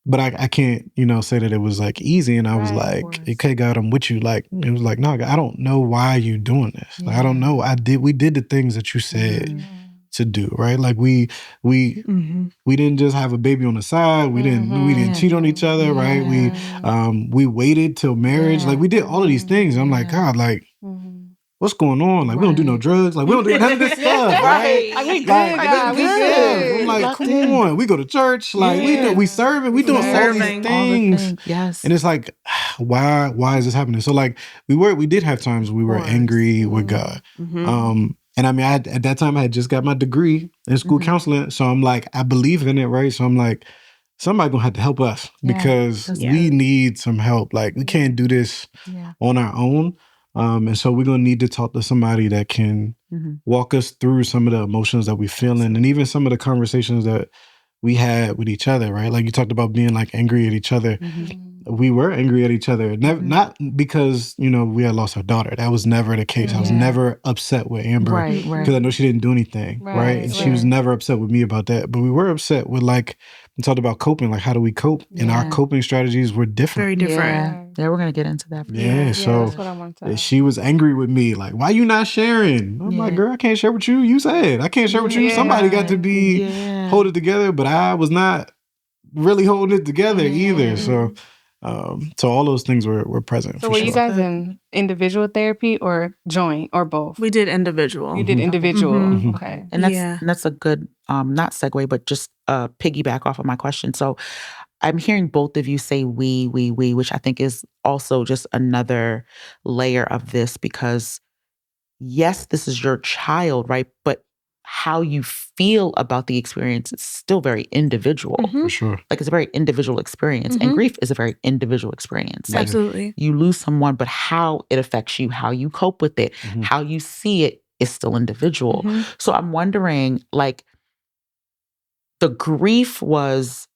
But I can't, say that it was like easy. And I was like, okay, God, I'm with you. Like, it was like, no, God, I don't know why you doing this. Like, I don't know. We did the things that you said to do, right? Like we didn't just have a baby on the side. We didn't cheat on each other, right? We waited till marriage. Like we did all of these things. And I'm like, God, like, what's going on? Like, we don't do no drugs. Like, we don't do none of this stuff, right? Like, we good, God. We good. I'm like, come on. We go to church. Like, we serving. We doing all these things. Yes. And it's like, why is this happening? So, like, we did have times we were angry with God. And I mean, at that time, I had just got my degree in school counseling. So I'm like, I believe in it, right? So I'm like, somebody gonna have to help us because we need some help. Like, we can't do this on our own. And so we're going to need to talk to somebody that can walk us through some of the emotions that we're feeling and even some of the conversations that we had with each other, right? Like you talked about being like angry at each other. We were angry at each other, not because, we had lost our daughter. That was never the case. I was never upset with Amber because I know she didn't do anything, right? And she was never upset with me about that. But we were upset with we talked about coping, like how do we cope? And our coping strategies were different. Very different. Yeah, we're going to get into that. So that's what I want to. She was angry with me. Like, why you not sharing? I'm like, girl, I can't share with you. You said I can't share with you. Somebody got to be hold it together, but I was not really holding it together either. So all those things were present. So were you guys in individual therapy or joint or both? We did individual. You did individual. Okay. And that's a good, not segue, but just piggyback off of my question. So I'm hearing both of you say we, which I think is also just another layer of this because yes, this is your child, right? But how you feel about the experience is still very individual. For sure. Like it's a very individual experience. And grief is a very individual experience. Like, absolutely. You lose someone, but how it affects you, how you cope with it, how you see it is still individual. So I'm wondering, like, the grief was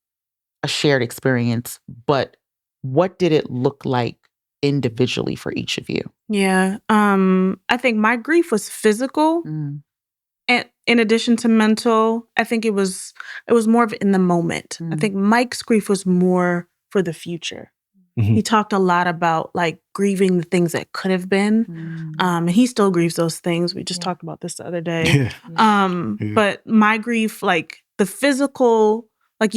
a shared experience, but what did it look like individually for each of you? Yeah. I think my grief was physical. And in addition to mental, I think it was more of in the moment. I think Mike's grief was more for the future. He talked a lot about like grieving the things that could have been. And he still grieves those things. We just talked about this the other day. But my grief, like the physical, like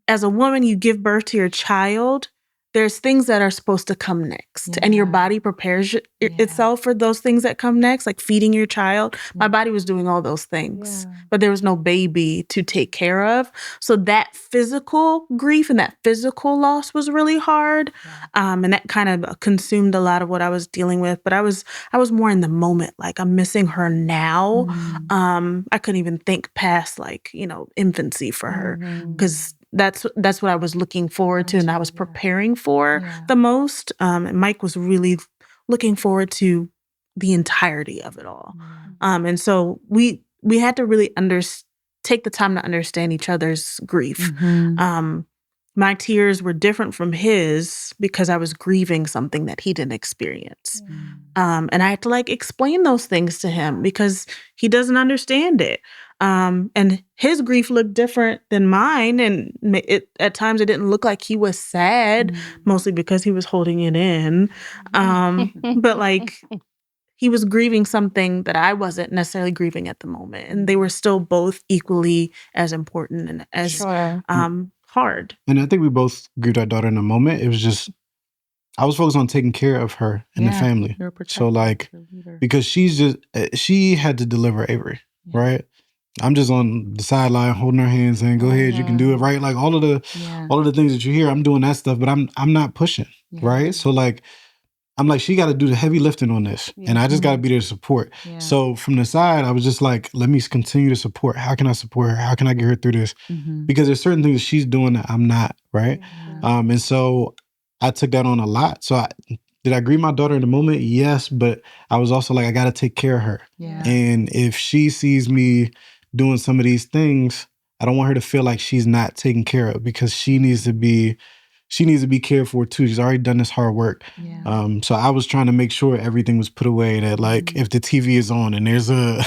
as a woman, you give birth to your child. There's things that are supposed to come next. And your body prepares itself for those things that come next, like feeding your child. My body was doing all those things, but there was no baby to take care of. So that physical grief and that physical loss was really hard. And that kind of consumed a lot of what I was dealing with. But I was more in the moment, like I'm missing her now. I couldn't even think past like, infancy for her because that's what I was looking forward to and I was preparing for the most. And Mike was really looking forward to the entirety of it all. And so we had to really take the time to understand each other's grief. My tears were different from his because I was grieving something that he didn't experience. And I had to like explain those things to him because he doesn't understand it. And his grief looked different than mine. And at times it didn't look like he was sad, mostly because he was holding it in. But like he was grieving something that I wasn't necessarily grieving at the moment. And they were still both equally as important and as hard. And I think we both grieved our daughter in the moment. It was just, I was focused on taking care of her and the family. So like, because she had to deliver Avery, right? I'm just on the sideline holding her hands saying, go ahead, you can do it, right? Like all of the things that you hear, I'm doing that stuff, but I'm not pushing, right? So like, I'm like, she got to do the heavy lifting on this. And I just got to be there to support. So from the side, I was just like, let me continue to support. How can I support her? How can I get her through this? Because there's certain things that she's doing that I'm not, right? And so I took that on a lot. So did I grieve my daughter in the moment? Yes, but I was also like, I got to take care of her. And if she sees me doing some of these things, I don't want her to feel like she's not taken care of because she needs to be she needs to be cared for too. She's already done this hard work. Yeah. So I was trying to make sure everything was put away, that like if the TV is on and there's a,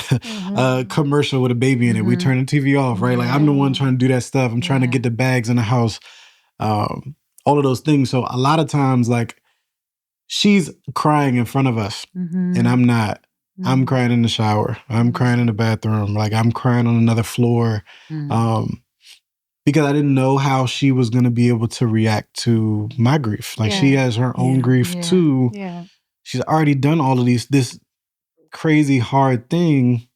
a commercial with a baby in it, we turn the TV off, right? Like I'm the one trying to do that stuff. I'm trying to get the bags in the house, all of those things. So a lot of times, like she's crying in front of us and I'm not. I'm crying in the shower. I'm crying in the bathroom. Like I'm crying on another floor. Because I didn't know how she was going to be able to react to my grief. Like she has her own grief too. Yeah. She's already done all of this crazy hard thing.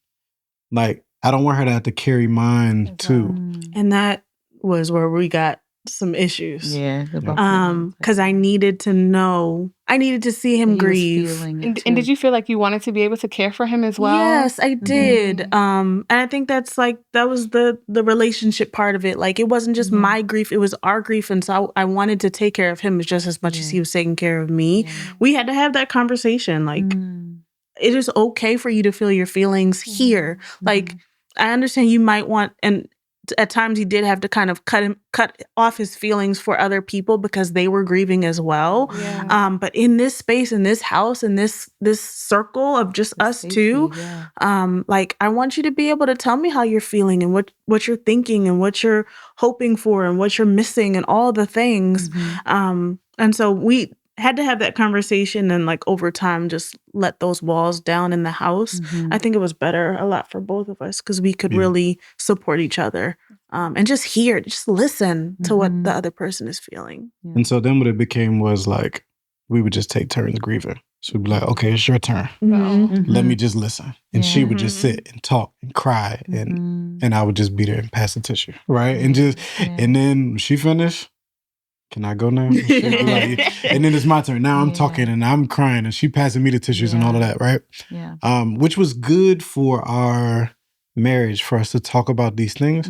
Like I don't want her to have to carry mine too. And that was where we got some issues. Yeah. Because I needed to know, I needed to see him grieve. And did you feel like you wanted to be able to care for him as well? Yes, I did. And I think that's like, that was the relationship part of it. Like it wasn't just my grief, it was our grief. And so I wanted to take care of him just as much as he was taking care of me. We had to have that conversation. Like it is okay for you to feel your feelings here. Like I understand you might want, and at times he did have to kind of cut off his feelings for other people because they were grieving as well. But in this space, in this house, in this circle of just us two, like I want you to be able to tell me how you're feeling and what you're thinking and what you're hoping for and what you're missing and all the things. And so we had to have that conversation and like over time just let those walls down in the house. I think it was better a lot for both of us because we could really support each other and just listen to what the other person is feeling. And so then what it became was like we would just take turns grieving. So we'd be like, okay, it's your turn. Let me just listen. And she would just sit and talk and cry and I would just be there and pass the tissue. Right. And just and then when she finished, can I go now? And then it's my turn. Now I'm talking and I'm crying and she passing me the tissues and all of that, right? Which was good for our marriage, for us to talk about these things.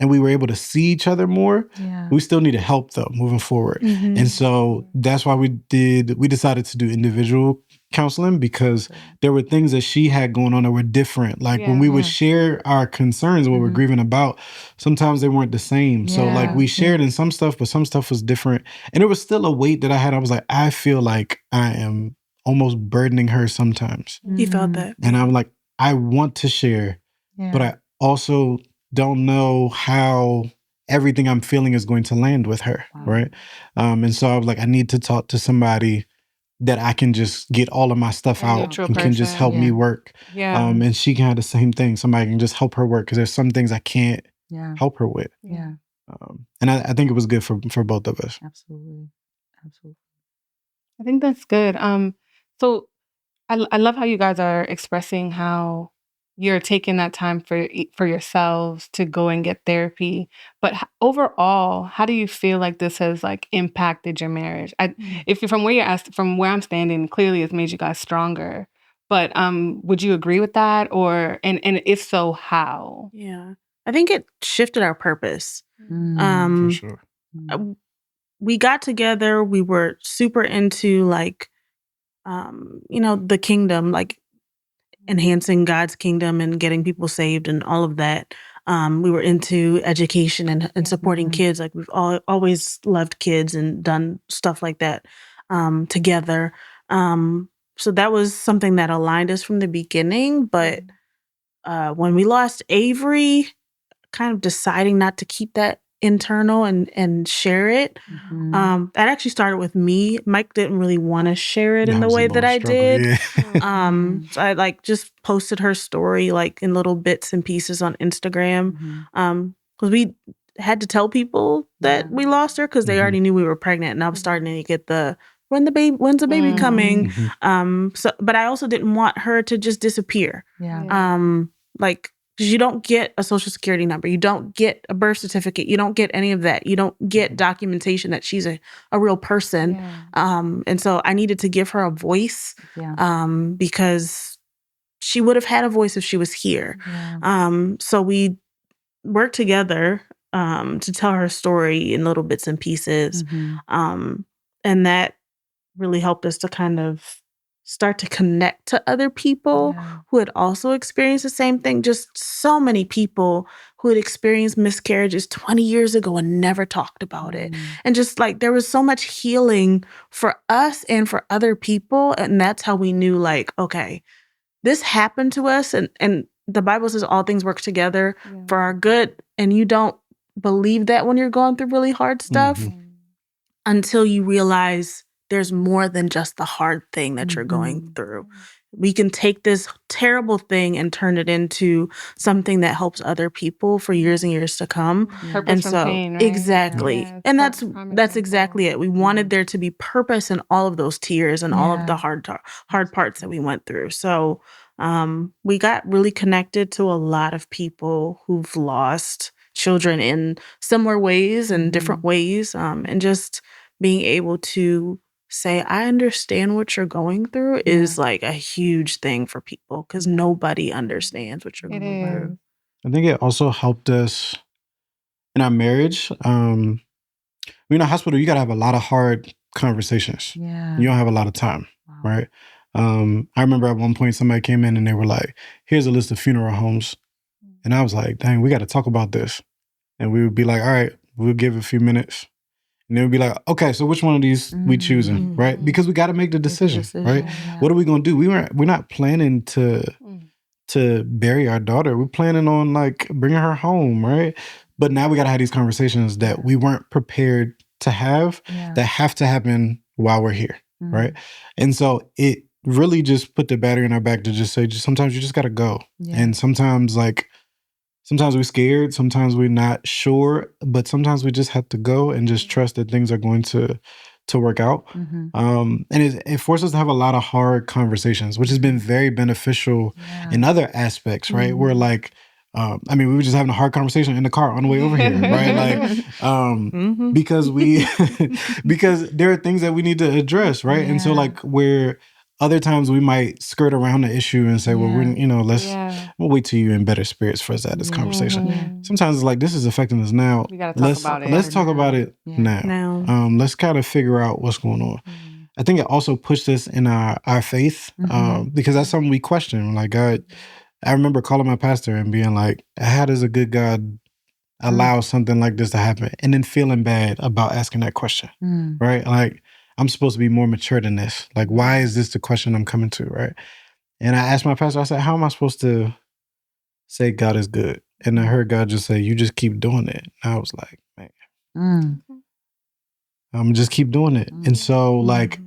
And we were able to see each other more. We still need help though, moving forward. And so that's why we decided to do individual counseling because there were things that she had going on that were different. Like when we would share our concerns, what we're grieving about, sometimes they weren't the same. So like we shared in some stuff, but some stuff was different. And it was still a weight that I had. I was like, I feel like I am almost burdening her sometimes. You felt that. And I'm like, I want to share, but I also don't know how everything I'm feeling is going to land with her, right? And so I was like, I need to talk to somebody that I can just get all of my stuff out and can just help me work. And she can have the same thing. Somebody can just help her work because there's some things I can't help her with. And I think it was good for both of us. Absolutely. I think that's good. So I love how you guys are expressing how you're taking that time for yourselves to go and get therapy. But overall, how do you feel like this has like impacted your marriage? If from where I'm standing, clearly it's made you guys stronger. But would you agree with that? And if so, how? Yeah, I think it shifted our purpose. For sure. We got together. We were super into like, the kingdom, like enhancing God's kingdom and getting people saved and all of that. We were into education and supporting kids. Like we've always loved kids and done stuff like that together. So that was something that aligned us from the beginning. But when we lost Avery, kind of deciding not to keep that internal and share it. That actually started with me. Mike didn't really want to share it in the way that I did. So I like just posted her story like in little bits and pieces on Instagram. Because we had to tell people that we lost her because they already knew we were pregnant, and I was starting to get when's the baby coming? But I also didn't want her to just disappear. Like, because you don't get a social security number. You don't get a birth certificate. You don't get any of that. You don't get documentation that she's a real person. And so I needed to give her a voice because she would have had a voice if she was here. So we worked together to tell her story in little bits and pieces. And that really helped us to kind of start to connect to other people who had also experienced the same thing. Just so many people who had experienced miscarriages 20 years ago and never talked about it. And just like there was so much healing for us and for other people. And that's how we knew, like, okay, this happened to us. And the Bible says all things work together for our good. And you don't believe that when you're going through really hard stuff until you realize there's more than just the hard thing that you're going through. We can take this terrible thing and turn it into something that helps other people for years and years to come. Purpose And from so, pain, right? exactly. Yeah, And that's exactly it. We wanted there to be purpose in all of those tears and all of the hard parts that we went through. So we got really connected to a lot of people who've lost children in similar ways and different ways. And just being able to say, I understand what you're going through is like a huge thing for people because nobody understands what you're going through. I think it also helped us in our marriage. When you're in a hospital, you got to have a lot of hard conversations. You don't have a lot of time, right? I remember at one point somebody came in and they were like, here's a list of funeral homes. And I was like, dang, we got to talk about this. And we would be like, all right, we'll give a few minutes. And they would be like, okay, so which one of these we choosing, right? Because we got to make the decision, right? What are we going to do? We're not planning to bury our daughter. We're planning on like bringing her home, right? But now we got to have these conversations that we weren't prepared to have that have to happen while we're here, right? And so it really just put the battery in our back to just say, sometimes you just got to go. And sometimes we're scared, sometimes we're not sure, but sometimes we just have to go and just trust that things are going to work out. And it forced us to have a lot of hard conversations, which has been very beneficial in other aspects, right? We're like, we were just having a hard conversation in the car on the way over here, right? Like, because there are things that we need to address, right? And so like other times we might skirt around the issue and say, well, we'll wait till you're in better spirits for us to have this conversation. Sometimes it's like, this is affecting us now. We got to talk about it. Let's talk about it now. Let's kind of figure out what's going on. I think it also pushed us in our faith because that's something we question. Like, God, I remember calling my pastor and being like, how does a good God allow something like this to happen? And then feeling bad about asking that question, right? Like, I'm supposed to be more mature than this. Like, why is this the question I'm coming to, right? And I asked my pastor, I said, how am I supposed to say God is good? And I heard God just say, you just keep doing it. And I was like, man, I'm just keep doing it. And so like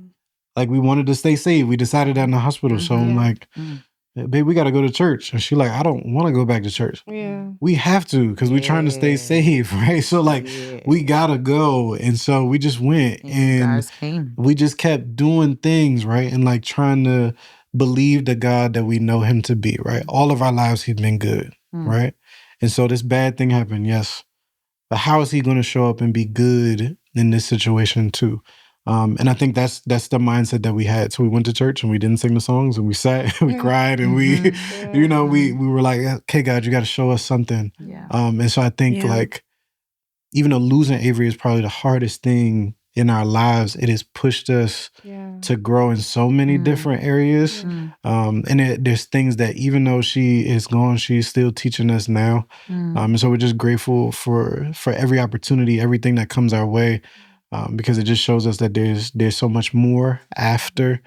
we wanted to stay safe. We decided that in the hospital. So I'm like, babe, we got to go to church. And she like, I don't want to go back to church. We have to because we're trying to stay safe, right? So like, we got to go. And so we just went and we just kept doing things, right? And like trying to believe the God that we know him to be, right? All of our lives, he's been good, right? And so this bad thing happened, yes. But how is he going to show up and be good in this situation too? And I think that's the mindset that we had. So we went to church and we didn't sing the songs and we sat and we cried and we were like, okay, God, you got to show us something. And so I think like, even though losing Avery is probably the hardest thing in our lives, it has pushed us to grow in so many different areas. And there's things that even though she is gone, she's still teaching us now. And so we're just grateful for every opportunity, everything that comes our way. Because it just shows us that there's so much more after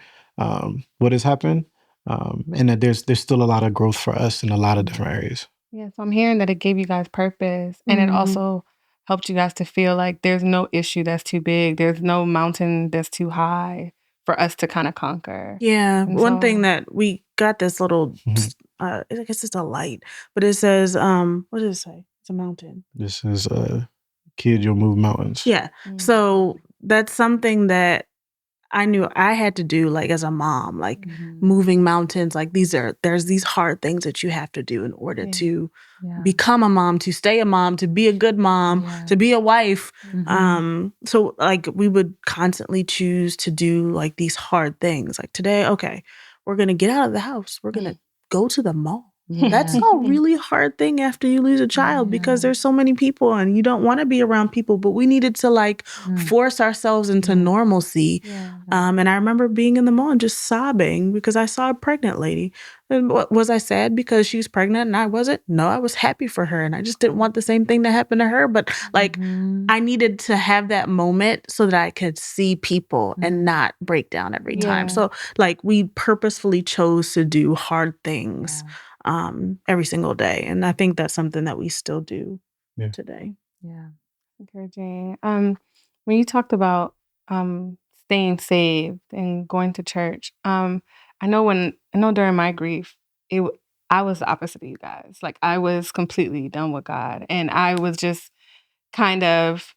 what has happened, and that there's still a lot of growth for us in a lot of different areas. Yeah, so I'm hearing that it gave you guys purpose, and it also helped you guys to feel like there's no issue that's too big, there's no mountain that's too high for us to kind of conquer. Yeah, and one thing that we got this little, I guess it's a light, but it says, what does it say? It's a mountain. This is kid, you'll move mountains. Yeah. So that's something that I knew I had to do, like as a mom, like moving mountains. Like there's these hard things that you have to do in order to become a mom, to stay a mom, to be a good mom, to be a wife. So like we would constantly choose to do like these hard things. Like today, okay, we're gonna get out of the house. We're gonna go to the mall. That's a really hard thing after you lose a child because there's so many people and you don't want to be around people, but we needed to like force ourselves into normalcy. And I remember being in the mall and just sobbing because I saw a pregnant lady. And was I sad because she was pregnant and I wasn't? No, I was happy for her and I just didn't want the same thing to happen to her. But like I needed to have that moment so that I could see people and not break down every time. So like we purposefully chose to do hard things every single day. And I think that's something that we still do today. Yeah. Encouraging. When you talked about staying saved and going to church, I know during my grief, I was the opposite of you guys. Like I was completely done with God. And I was just kind of,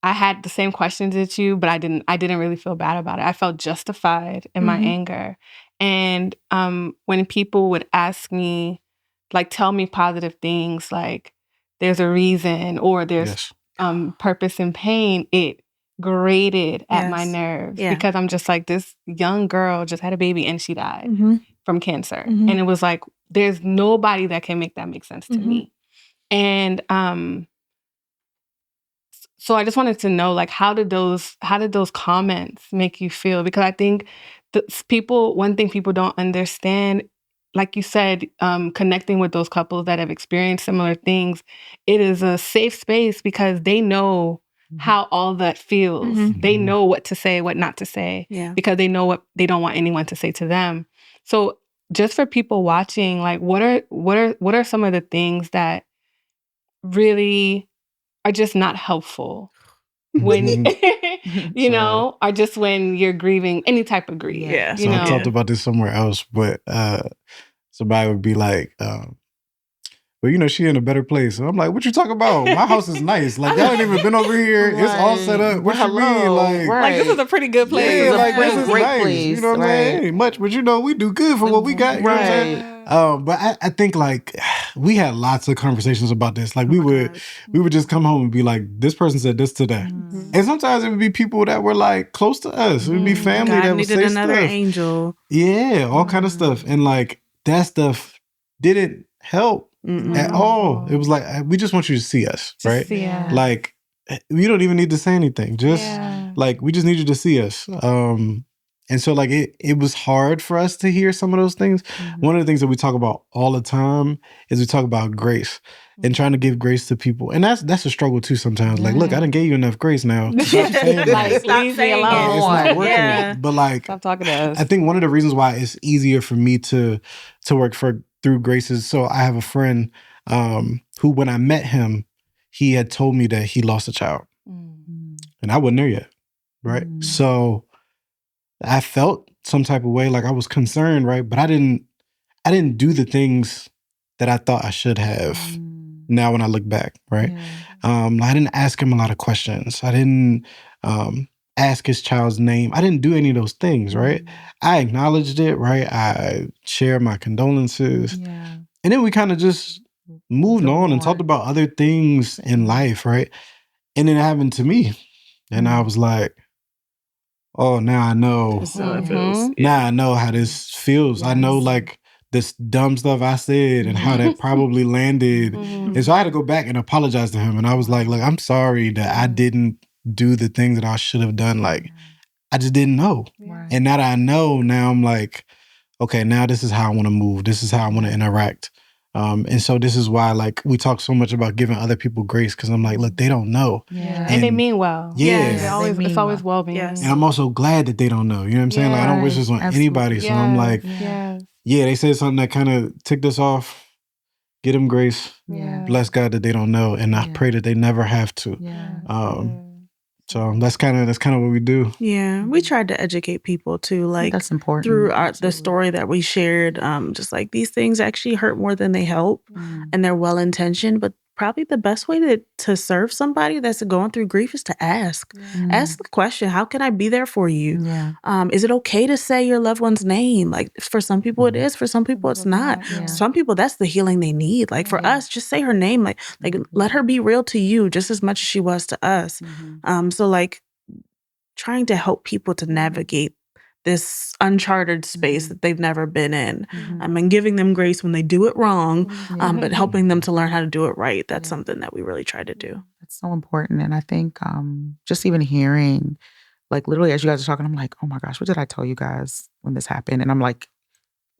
I had the same questions as you, but I didn't really feel bad about it. I felt justified in my anger. And when people would ask me, like, tell me positive things, like there's a reason or there's purpose in pain, it grated at my nerves because I'm just like, this young girl just had a baby and she died from cancer. And it was like, there's nobody that can make that make sense to me. And so I just wanted to know, like, how did those comments make you feel? Because I think one thing people don't understand, like you said, connecting with those couples that have experienced similar things, it is a safe space because they know how all that feels. They know what to say, what not to say, because they know what they don't want anyone to say to them. So just for people watching, like, what are some of the things that really are just not helpful when are just when you're grieving any type of grief. So I talked about this somewhere else, but somebody would be like, well, she in a better place. So I'm like, what you talking about? My house is nice. Like, y'all ain't even been over here. It's all set up. What you mean? Like, this is a pretty good place. Yeah, like, this is great nice. Place. You know what I'm saying? Ain't much, but we do good for what we got. You know what I'm saying? But I think, like, we had lots of conversations about this. Like, we would just come home and be like, this person said this today. And sometimes it would be people that were, like, close to us. It would be family God that would say another stuff. Angel. Yeah, all kind of stuff. And, like, that stuff didn't help at all. It was like, we just want you to see us, right? Like, you don't even need to say anything. Just, like, we just need you to see us. And so, like, it was hard for us to hear some of those things. One of the things that we talk about all the time is we talk about grace and trying to give grace to people. And that's a struggle too sometimes. Like, look, I didn't give you enough grace now. Stop saying that. Leave me alone. It's not working. But, like, stop talking to us. I think one of the reasons why it's easier for me to work through grace is, so I have a friend who, when I met him, he had told me that he lost a child. And I wasn't there yet, right? So I felt some type of way, like I was concerned, right? But I didn't do the things that I thought I should have now when I look back, right? I didn't ask him a lot of questions. I didn't ask his child's name. I didn't do any of those things, right? I acknowledged it, right? I shared my condolences. And then we kind of just moved on and talked about other things in life, right? And then it happened to me. And I was like, oh, now I know. Now I know how this feels. I know, like, this dumb stuff I said and how that probably landed. And so I had to go back and apologize to him. And I was like, look, I'm sorry that I didn't do the things that I should have done. Like, I just didn't know. And now that I know, now I'm like, okay, now this is how I want to move. This is how I want to interact. And so this is why, like, we talk so much about giving other people grace, because I'm like, look, they don't know. And they mean well. It's always well-being. And I'm also glad that they don't know. You know what I'm saying? Like, I don't wish this on anybody. So I'm like, they said something that kind of ticked us off. Get them grace. Bless God that they don't know. And I pray that they never have to. So that's kind of what we do. Yeah, we tried to educate people too, like, that's important, through the story that we shared. Just like, these things actually hurt more than they help, and they're well intentioned. But probably the best way to serve somebody that's going through grief is to ask. Ask the question: how can I be there for you? Is it okay to say your loved one's name? Like, for some people it is, for some people it's not. Some people, that's the healing they need. Like, for us, just say her name. Like let her be real to you just as much as she was to us. So, like, trying to help people to navigate this uncharted space that they've never been in. And giving them grace when they do it wrong, but helping them to learn how to do it right. That's something that we really try to do. That's so important. And I think just even hearing, like literally as you guys are talking, I'm like, oh my gosh, what did I tell you guys when this happened? And I'm like,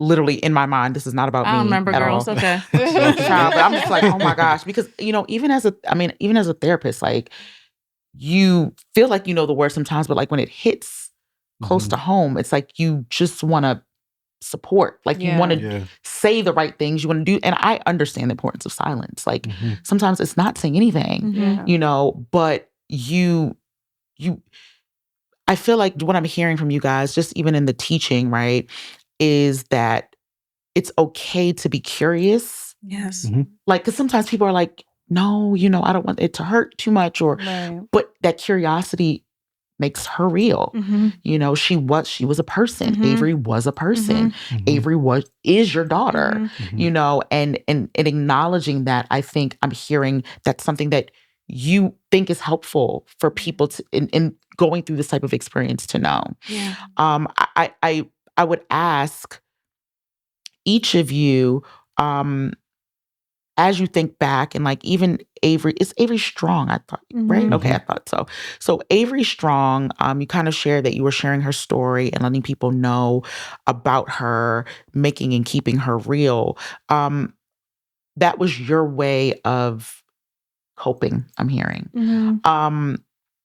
literally in my mind, this is not about me. I don't remember, at girls. all. Okay. Child, but I'm just like, oh my gosh. Because, even as a therapist, like you feel like you know the word sometimes, but like when it hits close to home, it's like you just want to support. Like you want to say the right things. You want to do. And I understand the importance of silence. Like sometimes it's not saying anything, but I feel like what I'm hearing from you guys, just even in the teaching, right, is that it's okay to be curious. Yes. Like, because sometimes people are like, no, I don't want it to hurt too much, but that curiosity makes her real. She was a person. Avery was a person. Avery is your daughter, and acknowledging that, I think I'm hearing that's something that you think is helpful for people to in going through this type of experience to know. Yeah. I would ask each of you, as you think back, and like even Avery, is Avery Strong? I thought, right? Okay, I thought so. So Avery Strong, you kind of shared that you were sharing her story and letting people know about her, making and keeping her real. That was your way of coping, I'm hearing.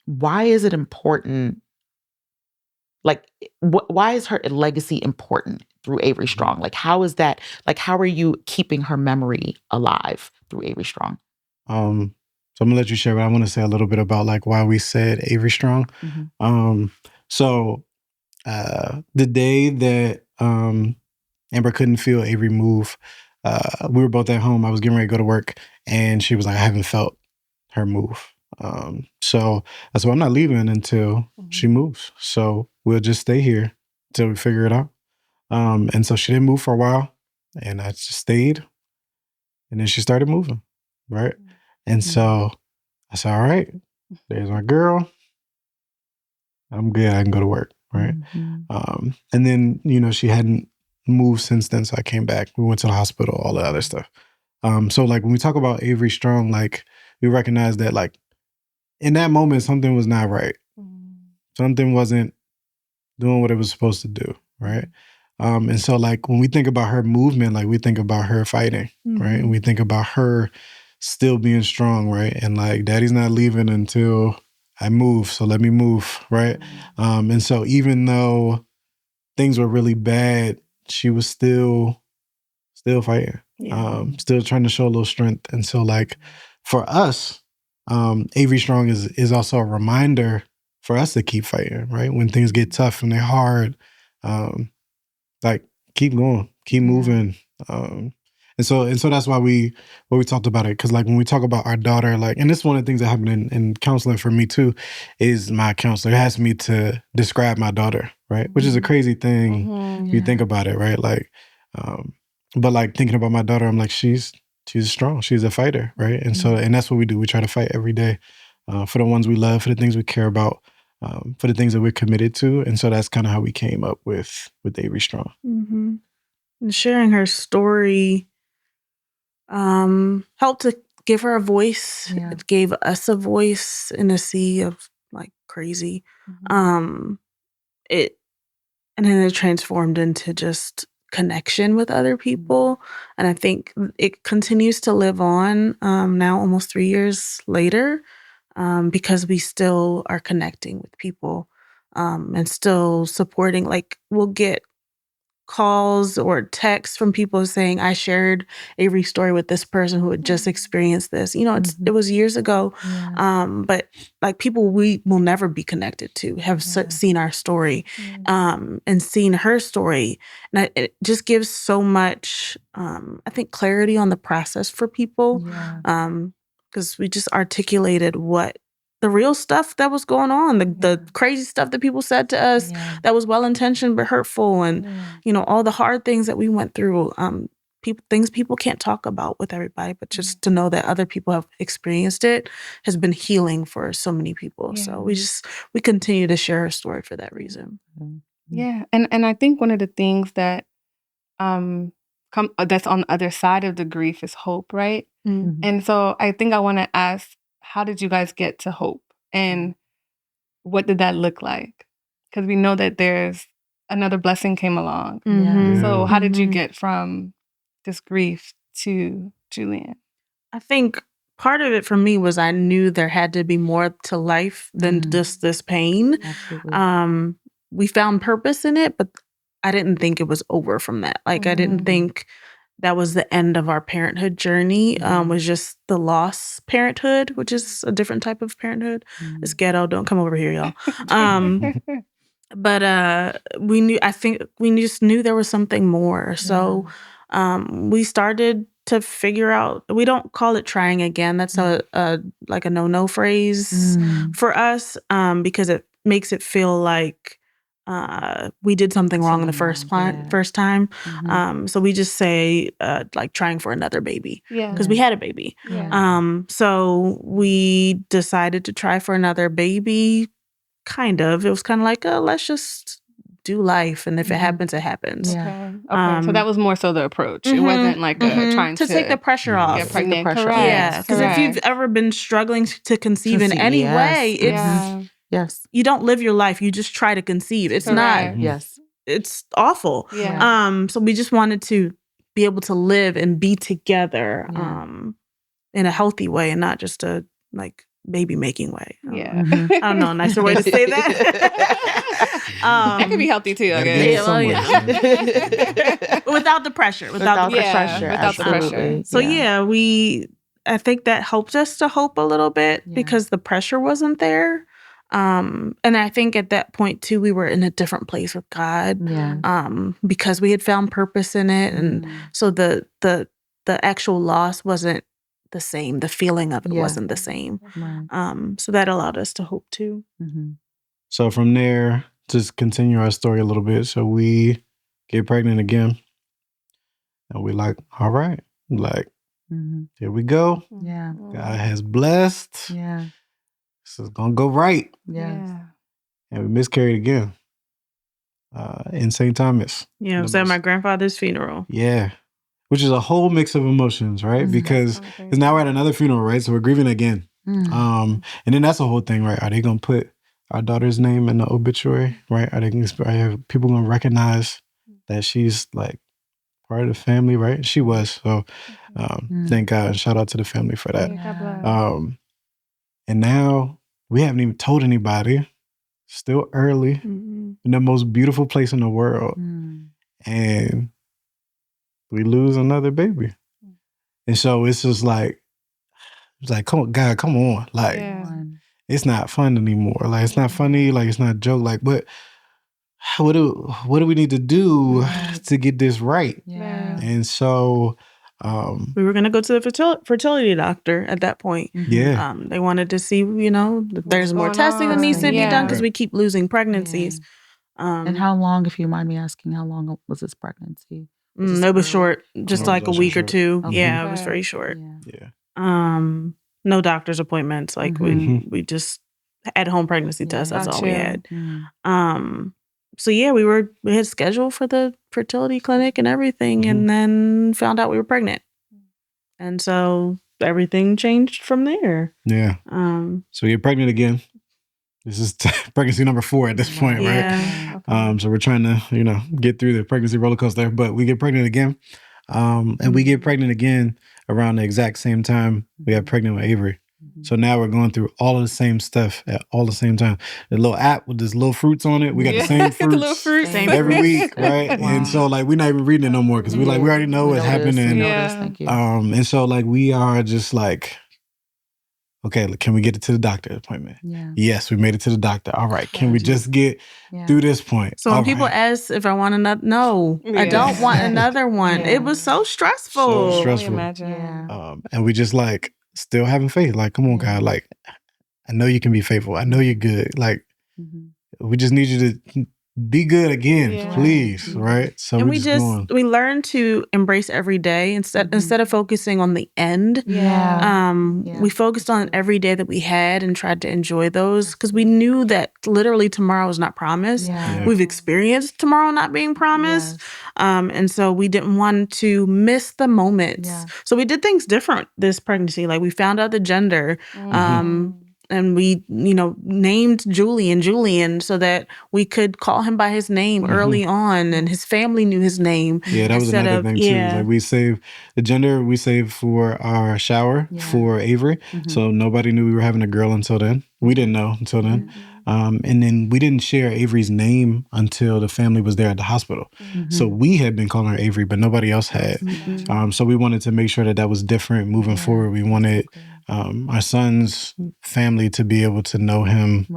Why is it important? Like, why is her legacy important through Avery Strong? Like, how is that? Like, how are you keeping her memory alive through Avery Strong? So I'm gonna let you share, but I want to say a little bit about like why we said Avery Strong. So the day that Amber couldn't feel Avery move, we were both at home. I was getting ready to go to work, and she was like, "I haven't felt her move." So I said, "I'm not leaving until she moves. So we'll just stay here until we figure it out." And so she didn't move for a while, and I just stayed, and then she started moving, right? And so I said, "All right, there's my girl. I'm good. I can go to work, right?" And then, she hadn't moved since then. So I came back. We went to the hospital, all the other stuff. So like when we talk about Avery Strong, like we recognize that like in that moment, something was not right. Something wasn't doing what it was supposed to do, right? And so like when we think about her movement, like we think about her fighting, right? And we think about her still being strong, right? And like, daddy's not leaving until I move, so let me move, right? And so even though things were really bad, she was still fighting, still trying to show a little strength. And so like for us, Avery Strong is also a reminder for us to keep fighting, right? When things get tough and they're hard, like keep going, keep moving. And so that's why we talked about it. Cause like when we talk about our daughter, like, and this is one of the things that happened in counseling for me too, is my counselor asked me to describe my daughter, right? Which is a crazy thing if you think about it, right? Like, but like thinking about my daughter, I'm like, she's strong, she's a fighter, right? And so, and that's what we do. We try to fight every day for the ones we love, for the things we care about, for the things that we're committed to. And so that's kind of how we came up with Avery Strong. And sharing her story helped to give her a voice. It gave us a voice in a sea of like crazy. And then it transformed into just connection with other people. And I think it continues to live on now almost 3 years later because we still are connecting with people and still supporting. Like we'll get calls or texts from people saying, I shared Avery's story with this person who had just experienced this. It was years ago, but like people we will never be connected to have seen our story and seen her story. And it just gives so much, I think, clarity on the process for people because we just articulated what the real stuff that was going on, the crazy stuff that people said to us that was well-intentioned but hurtful, and all the hard things that we went through, things people can't talk about with everybody, but just to know that other people have experienced it has been healing for so many people. So we continue to share her story for that reason. Yeah. And I think one of the things that that's on the other side of the grief is hope, right? Mm. And so I think I want to ask, how did you guys get to hope? And what did that look like? Because we know that there's another blessing came along. Mhm. So how did you Mhm. get from this grief to Julian? I think part of it for me was I knew there had to be more to life than just this pain. Absolutely. We found purpose in it, but I didn't think it was over from that. Like, I didn't think that was the end of our parenthood journey. Was just the lost parenthood, which is a different type of parenthood. It's ghetto. Don't come over here, y'all. But I think we just knew there was something more. So we started to figure out, we don't call it trying again. That's a like a no phrase for us, because it makes it feel like we did something wrong in the first time. So we just say like trying for another baby, because we had a baby. So we decided to try for another baby. Kind of. It was kind of like, let's just do life, and if it happens, it happens. Okay. So that was more so the approach. It wasn't like trying to take the pressure off. Get pregnant. Correct. Yeah, because if you've ever been struggling to conceive in any way, it's you don't live your life. You just try to conceive. It's not. It's awful. So we just wanted to be able to live and be together in a healthy way, and not just a like baby making way. I don't know, a nicer way to say that. That could be healthy too, I guess. Without the pressure. Without the pressure. So I think that helped us to hope a little bit because the pressure wasn't there. And I think at that point too, we were in a different place with God. Because we had found purpose in it. And so the actual loss wasn't the same. The feeling of it wasn't the same. So that allowed us to hope too. So from there, just continue our story a little bit. So we get pregnant again. And we're like, all right, like, here we go. God has blessed. This is going to go right. And we miscarried again in St. Thomas. Yeah, it was at my grandfather's funeral. Yeah. Which is a whole mix of emotions, right? Because now we're at another funeral, right? So we're grieving again. And then that's the whole thing, right? Are they going to put our daughter's name in the obituary, right? Are people going to recognize that she's like part of the family, right? She was. So thank God and shout out to the family for that. And now we haven't even told anybody. Still early in the most beautiful place in the world. And we lose another baby. And so it's just like, come on, God, come on. Like, it's not fun anymore. Like, it's not funny. Like, it's not a joke. Like, what do we need to do to get this right? And so we were going to go to the fertility doctor at that point. They wanted to see, that there's more testing that needs to be done because we keep losing pregnancies. And how long, if you mind me asking, how long was this pregnancy? It was short, just like a week or two. Okay. Yeah, it was very short. No doctor's appointments. Like we just at home pregnancy tests. That's all we had. So we had scheduled for the fertility clinic and everything, and then found out we were pregnant, and so everything changed from there. So you're pregnant again. This is pregnancy number 4 at this point, right? So we're trying to, get through the pregnancy roller coaster, but we get pregnant again. And we get pregnant again around the exact same time we got pregnant with Avery. So now we're going through all of the same stuff at all the same time. The little app with this little fruits on it, we got the same fruits every week, right? And so like we're not even reading it no more because we already know what's happening. And so like we are just like, okay, can we get it to the doctor appointment? Yes, we made it to the doctor. All right, can we just get through this point? So when people ask if I want another, no, I don't want another one. It was so stressful. So stressful. Imagine. And we just like still having faith. Like, come on, God. Like, I know you can be faithful. I know you're good. Like, we just need you be good again, please. Right. So and we learned to embrace every day instead of focusing on the end. We focused on every day that we had and tried to enjoy those because we knew that literally tomorrow was not promised. We've experienced tomorrow not being promised. And so we didn't want to miss the moments. So we did things different this pregnancy. Like we found out the gender. And we, named Julian so that we could call him by his name early on, and his family knew his name. Yeah, that was another thing too. Like we saved the gender, we saved for our shower for Avery. So nobody knew we were having a girl until then. We didn't know until then. And then we didn't share Avery's name until the family was there at the hospital. So we had been calling her Avery, but nobody else had. So we wanted to make sure that was different moving forward. We wanted our son's family to be able to know him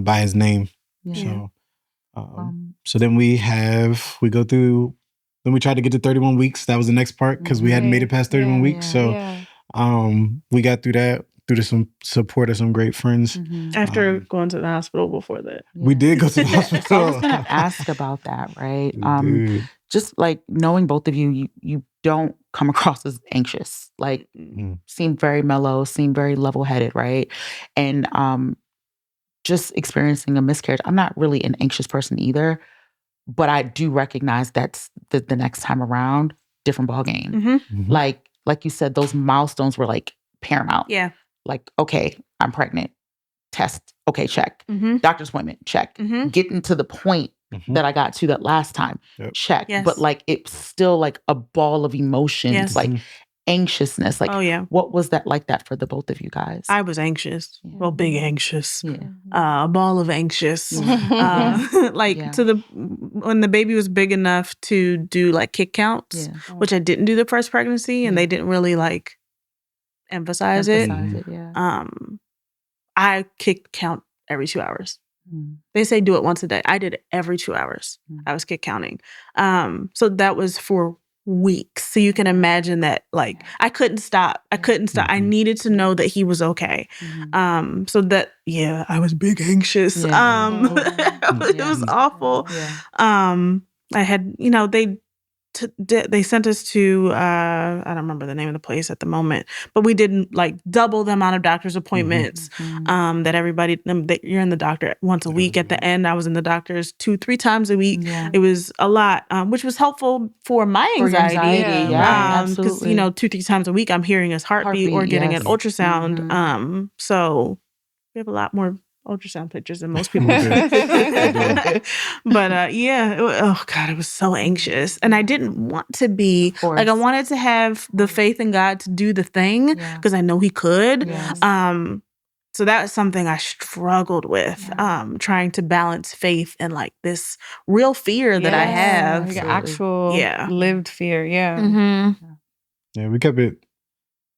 by his name. So then we go through, then we tried to get to 31 weeks. That was the next part because we hadn't made it past 31 weeks. So we got through that through some support of some great friends. After going to the hospital before that. We did go to the hospital. So I was going to ask about that, right? Just like knowing both of you don't come across as anxious. Like seem very mellow, seem very level-headed, right? And just experiencing a miscarriage. I'm not really an anxious person either, but I do recognize that's the next time around, different ballgame. Like you said, those milestones were like paramount. Yeah. Like, okay, I'm pregnant. Test. Okay, check. Doctor's appointment. Check. Getting to the point that I got to that last time. Check. Yes. But like, it's still like a ball of emotions, like anxiousness. Like, what was that like that for the both of you guys? I was anxious. Well, big anxious. A ball of anxious. When the baby was big enough to do like kick counts, which I didn't do the first pregnancy, and they didn't really like emphasize it. I kick count every 2 hours. They say do it once a day. I did it every 2 hours. I was kick counting. So that was for weeks. So you can imagine that, like, I couldn't stop. I needed to know that he was okay. So that, I was big anxious. It was awful. I had, they sent us to, I don't remember the name of the place at the moment, but we didn't like double the amount of doctor's appointments that everybody, you're in the doctor once a week. At the end, I was in the doctor's 2-3 times a week. It was a lot, which was helpul for my anxiety. Because, 2-3 times a week, I'm hearing his heartbeat or getting an ultrasound. So we have a lot more ultrasound pictures than most people. But oh God, I was so anxious. And I didn't want to be, like, I wanted to have the faith in God to do the thing because I know he could. So that was something I struggled with, trying to balance faith and like this real fear that I have. Like actual lived fear. Yeah, we kept it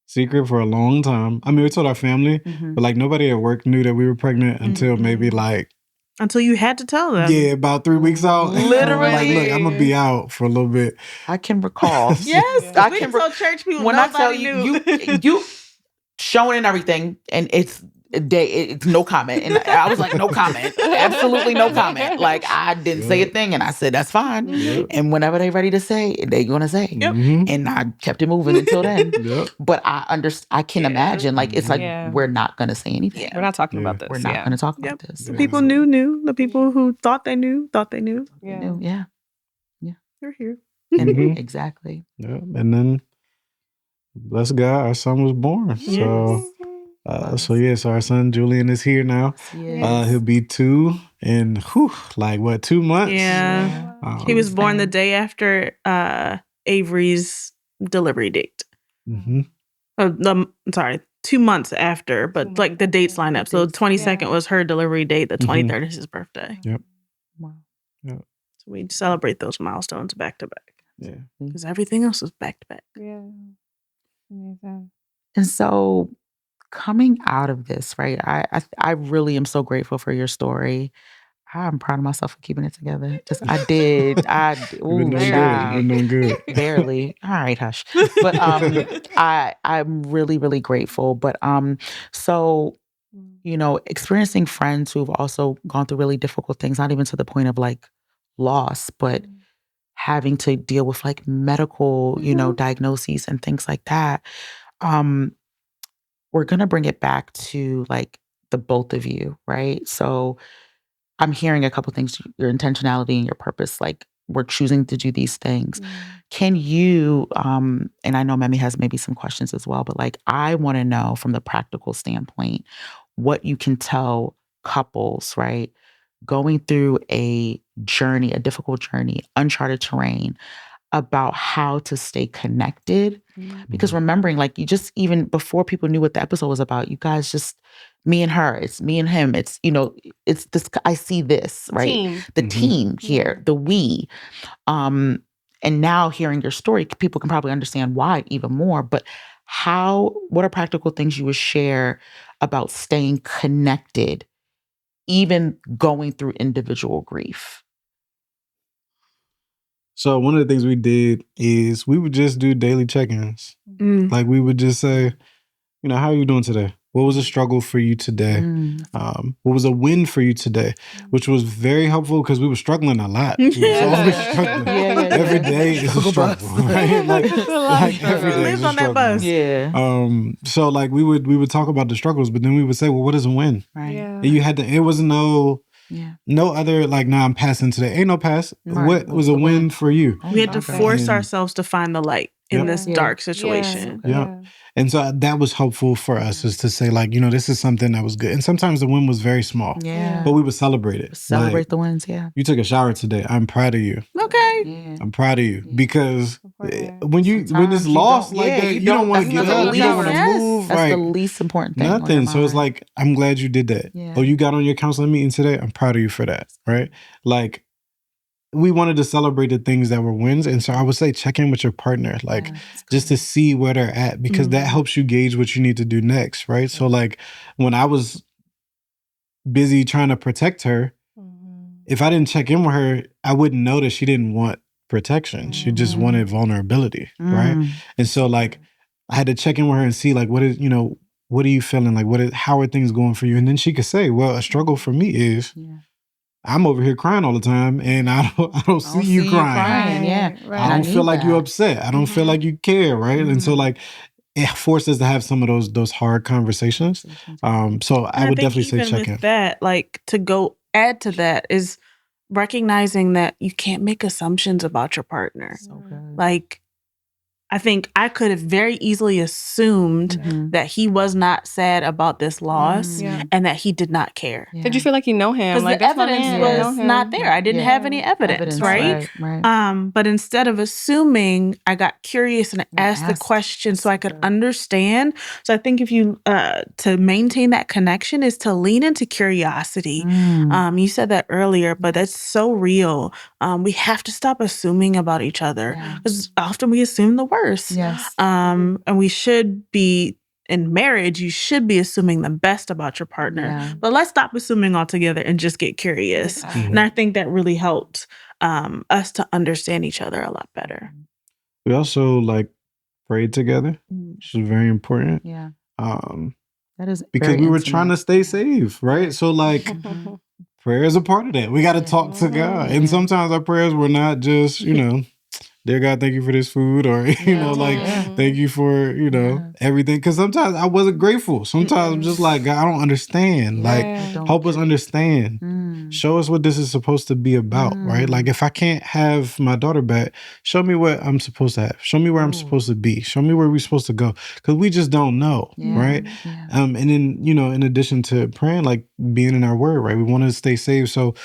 secret for a long time. I mean, we told our family, but like nobody at work knew that we were pregnant until maybe like... Until you had to tell them. Yeah, about 3 weeks out. Literally. Like, look, I'm going to be out for a little bit. I can recall. I can tell church people, when I tell you showing and everything, and it's no comment. And I was like, no comment. Absolutely no comment. Like, I didn't say a thing, and I said, that's fine. And whenever they're ready to say, they're going to say. And I kept it moving until then. But I can imagine, like, it's like, we're not going to say anything. We're not talking about this. We're not going to talk about this. The people knew. The people who thought they knew. Yeah. They're here. And exactly. And then, bless God, our son was born. So our son Julian is here now. He'll be 2 in 2 months? He was born the day after Avery's delivery date. 2 months after, but like the dates line up. So the 22nd was her delivery date. The 23rd is his birthday. Wow. So we celebrate those milestones back to back. Yeah. Because everything else was back to back. Yeah. Amazing. And so, coming out of this, right, I really am so grateful for your story. I'm proud of myself for keeping it together. I did. You've been doing good. Barely. All right, hush. But I'm really, really grateful. But so, experiencing friends who've also gone through really difficult things, not even to the point of like loss, but having to deal with like medical, diagnoses and things like that. We're going to bring it back to like the both of you, right? So I'm hearing a couple things, your intentionality and your purpose, like we're choosing to do these things. Can you, and I know Memi has maybe some questions as well, but like I want to know from the practical standpoint, what you can tell couples, right? Going through a journey, a difficult journey, uncharted terrain, about how to stay connected. Because remembering, like, you just, even before people knew what the episode was about, you guys just, me and her, it's me and him, it's, it's this, I see this, right? Team. The team here, the we. And now hearing your story, people can probably understand why even more. But what are practical things you would share about staying connected, even going through individual grief? So one of the things we did is we would just do daily check-ins. Like we would just say, how are you doing today? What was a struggle for you today? What was a win for you today? Which was very helpful because we were struggling a lot. We was always struggling. Every day is a struggle, right? Like every day is a struggle. On that bus. Yeah. So like we would talk about the struggles, but then we would say, well, what is a win? Right. Yeah. And you had to. It was no other like, I'm passing today. Ain't no pass. Right. What was a win for you? We had to force ourselves to find the light in this dark situation. Yeah. And so that was helpful for us, is to say like, this is something that was good. And sometimes the win was very small. Yeah. But we would celebrate it. Celebrate like, the wins, yeah. You took a shower today. I'm proud of you. Okay. Yeah. I'm proud of you. Because when it's lost like that, you don't want to get up. You don't want to move. That's the least important thing. Nothing. So it's like, I'm glad you did that. Yeah. Oh, you got on your counseling meeting today? I'm proud of you for that. Right? Like, we wanted to celebrate the things that were wins. And so I would say check in with your partner, like just to see where they're at, because that helps you gauge what you need to do next, right? So like when I was busy trying to protect her, if I didn't check in with her, I wouldn't know that she didn't want protection. She just wanted vulnerability, right? And so like I had to check in with her and see like, what are you feeling? Like how are things going for you? And then she could say, well, a struggle for me is I'm over here crying all the time, and I don't see you crying. Yeah, right. I don't feel like you're upset. I don't feel like you care, right? And so like it forced us to have some of those hard conversations. So I would definitely say check in. With that, like to add to that is recognizing that you can't make assumptions about your partner. So good. Like, I think I could have very easily assumed that he was not sad about this loss and that he did not care. Did you feel like you know him? Because like, the evidence was not there. I didn't have any evidence, right? But instead of assuming, I got curious and asked the question so I could understand. So I think if you, to maintain that connection is to lean into curiosity. You said that earlier, but that's so real. We have to stop assuming about each other, because often we assume the worst. Yes. And we should be, in marriage, you should be assuming the best about your partner. Yeah. But let's stop assuming altogether and just get curious. And I think that really helped us to understand each other a lot better. We also like prayed together, which is very important. Yeah. That is because we were trying to stay safe, right? So like prayer is a part of that. We got to talk to God. And sometimes our prayers were not just, dear God, thank you for this food, or, thank you for, everything. Because sometimes I wasn't grateful. Sometimes I'm just like, God, I don't understand. Like, help us understand. Show us what this is supposed to be about, right? Like, if I can't have my daughter back, show me what I'm supposed to have. Show me where I'm supposed to be. Show me where we're supposed to go. Because we just don't know, right? Yeah. And then, in addition to praying, like being in our word, right? We want to stay safe. So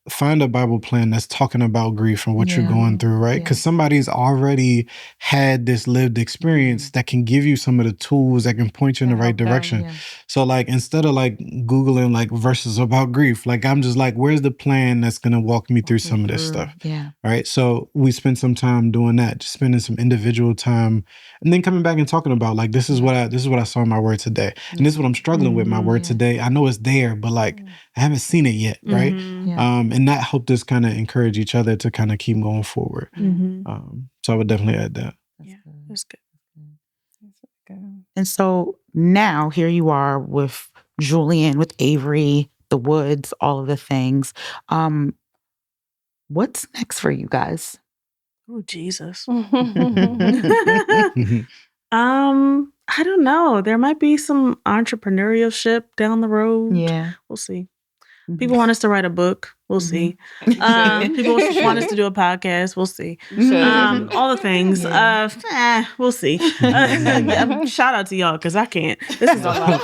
find a Bible plan that's talking about grief and what you're going through, right? Because somebody's already had this lived experience that can give you some of the tools that can point you in the right direction. So like, instead of like Googling like verses about grief, like I'm just like, where's the plan that's going to walk me through some of this stuff? Yeah. Right. So we spent some time doing that, just spending some individual time, and then coming back and talking about like, this is what I saw in my word today. And this is what I'm struggling with my word today. I know it's there, but like I haven't seen it yet. Right. And that helped us kind of encourage each other to kind of keep going forward. So I would definitely add that. That's good. And so now here you are with Julian, with Avery, the Woods, all of the things. What's next for you guys? Oh, Jesus. I don't know. There might be some entrepreneurship down the road. Yeah. We'll see. People want us to write a book. We'll see. People want us to do a podcast. We'll see. All the things. Yeah. We'll see. Shout out to y'all because I can't. This is a lot.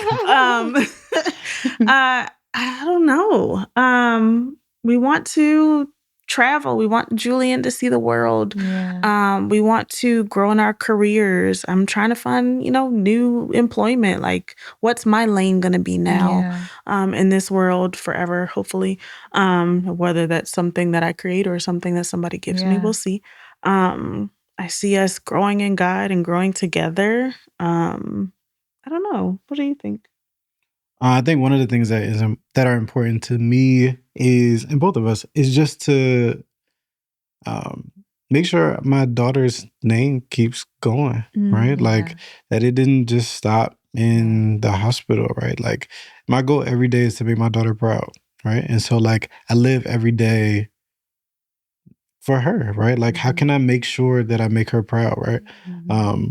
I don't know. We want to travel. We want Julian to see the world. Yeah. We want to grow in our careers. I'm trying to find, new employment. Like, what's my lane going to be now in this world forever, hopefully. Whether that's something that I create or something that somebody gives me, we'll see. I see us growing in God and growing together. I don't know. What do you think? I think one of the things that are important to me is, and both of us, is just to make sure my daughter's name keeps going, right? Like that it didn't just stop in the hospital, right? Like my goal every day is to make my daughter proud, right? And so like I live every day for her, right? Like how can I make sure that I make her proud, right?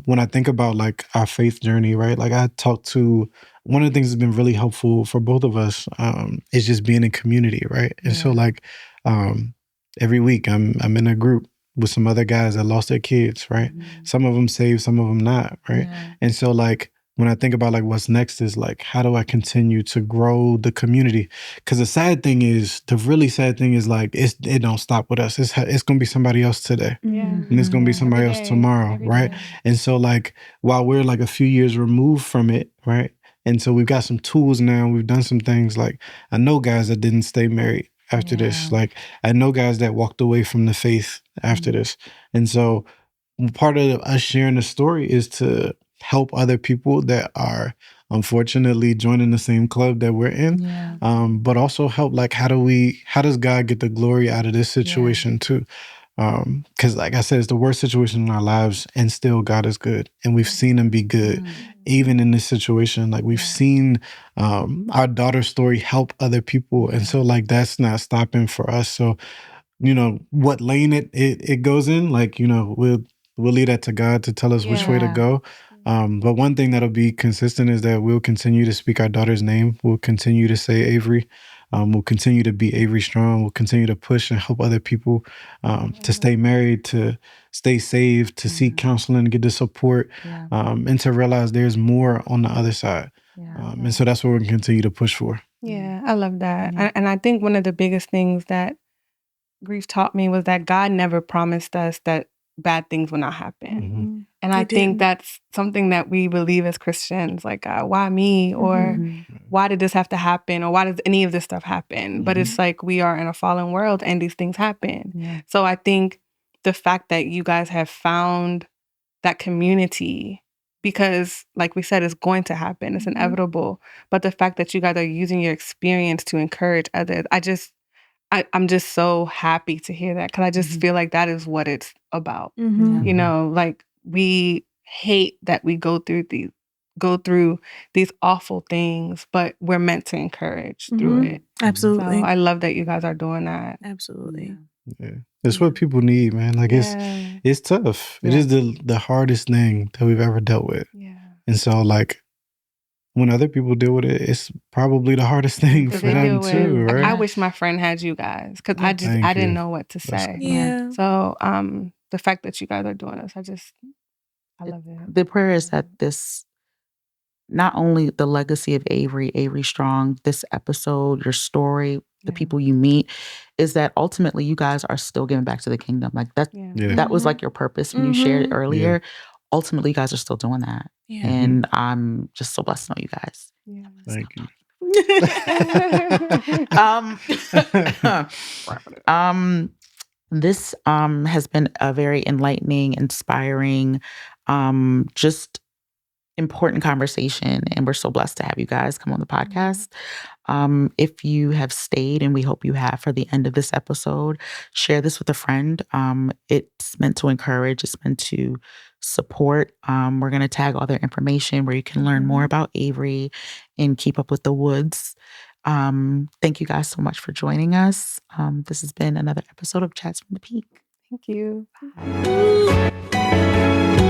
When I think about like our faith journey, right? Like I talked to, one of the things that's been really helpful for both of us is just being in community, right? And so like every week I'm in a group with some other guys that lost their kids, right? Some of them saved, some of them not, right? And so like when I think about like what's next is like, how do I continue to grow the community? Because the really sad thing is like, it don't stop with us. It's going to be somebody else today. And it's going to be somebody else tomorrow, right? And so like, while we're like a few years removed from it, right? And so we've got some tools now. We've done some things like, I know guys that didn't stay married after this. Like I know guys that walked away from the faith after this. And so part of us sharing the story is to help other people that are unfortunately joining the same club that we're in, but also help like how does God get the glory out of this situation too? Because like I said, it's the worst situation in our lives, and still God is good, and we've seen Him be good even in this situation. Like we've seen our daughter's story help other people, and so like that's not stopping for us. So what lane it goes in, like we'll leave that to God to tell us which way to go. But one thing that'll be consistent is that we'll continue to speak our daughter's name. We'll continue to say Avery. We'll continue to be Avery Strong. We'll continue to push and help other people to stay married, to stay saved, to seek counseling, get the support, and to realize there's more on the other side. And so that's what we're going to continue to push for. Yeah, I love that. And I think one of the biggest things that grief taught me was that God never promised us that bad things will not happen. And I think that's something that we believe as Christians, like, why me? Or why did this have to happen? Or why does any of this stuff happen? But it's like we are in a fallen world and these things happen. So I think the fact that you guys have found that community, because like we said, it's going to happen. It's inevitable. But the fact that you guys are using your experience to encourage others, I'm just so happy to hear that, because I just feel like that is what it's about. Like we hate that we go through these awful things, but we're meant to encourage through it. Absolutely. So I love that you guys are doing that. Absolutely. Yeah. It's what people need, man. Like it's tough. It is the hardest thing that we've ever dealt with. And so like, when other people deal with it, it's probably the hardest thing for them too, right? I wish my friend had you guys, because I didn't know what to say. So the fact that you guys are doing this, I love it. The prayer is that this, not only the legacy of Avery Strong, this episode, your story, the people you meet, is that ultimately you guys are still giving back to the kingdom. Like that was like your purpose when you shared it earlier. Ultimately, you guys are still doing that. And I'm just so blessed to know you guys. Thank you. This has been a very enlightening, inspiring, just important conversation, and we're so blessed to have you guys come on the podcast. If you have stayed, and we hope you have for the end of this episode, share this with a friend. It's meant to encourage, it's meant to support. We're going to tag all their information where you can learn more about Avery and keep up with the Woods. Thank you guys so much for joining us. This has been another episode of Chats from the Peak. Thank you. Bye.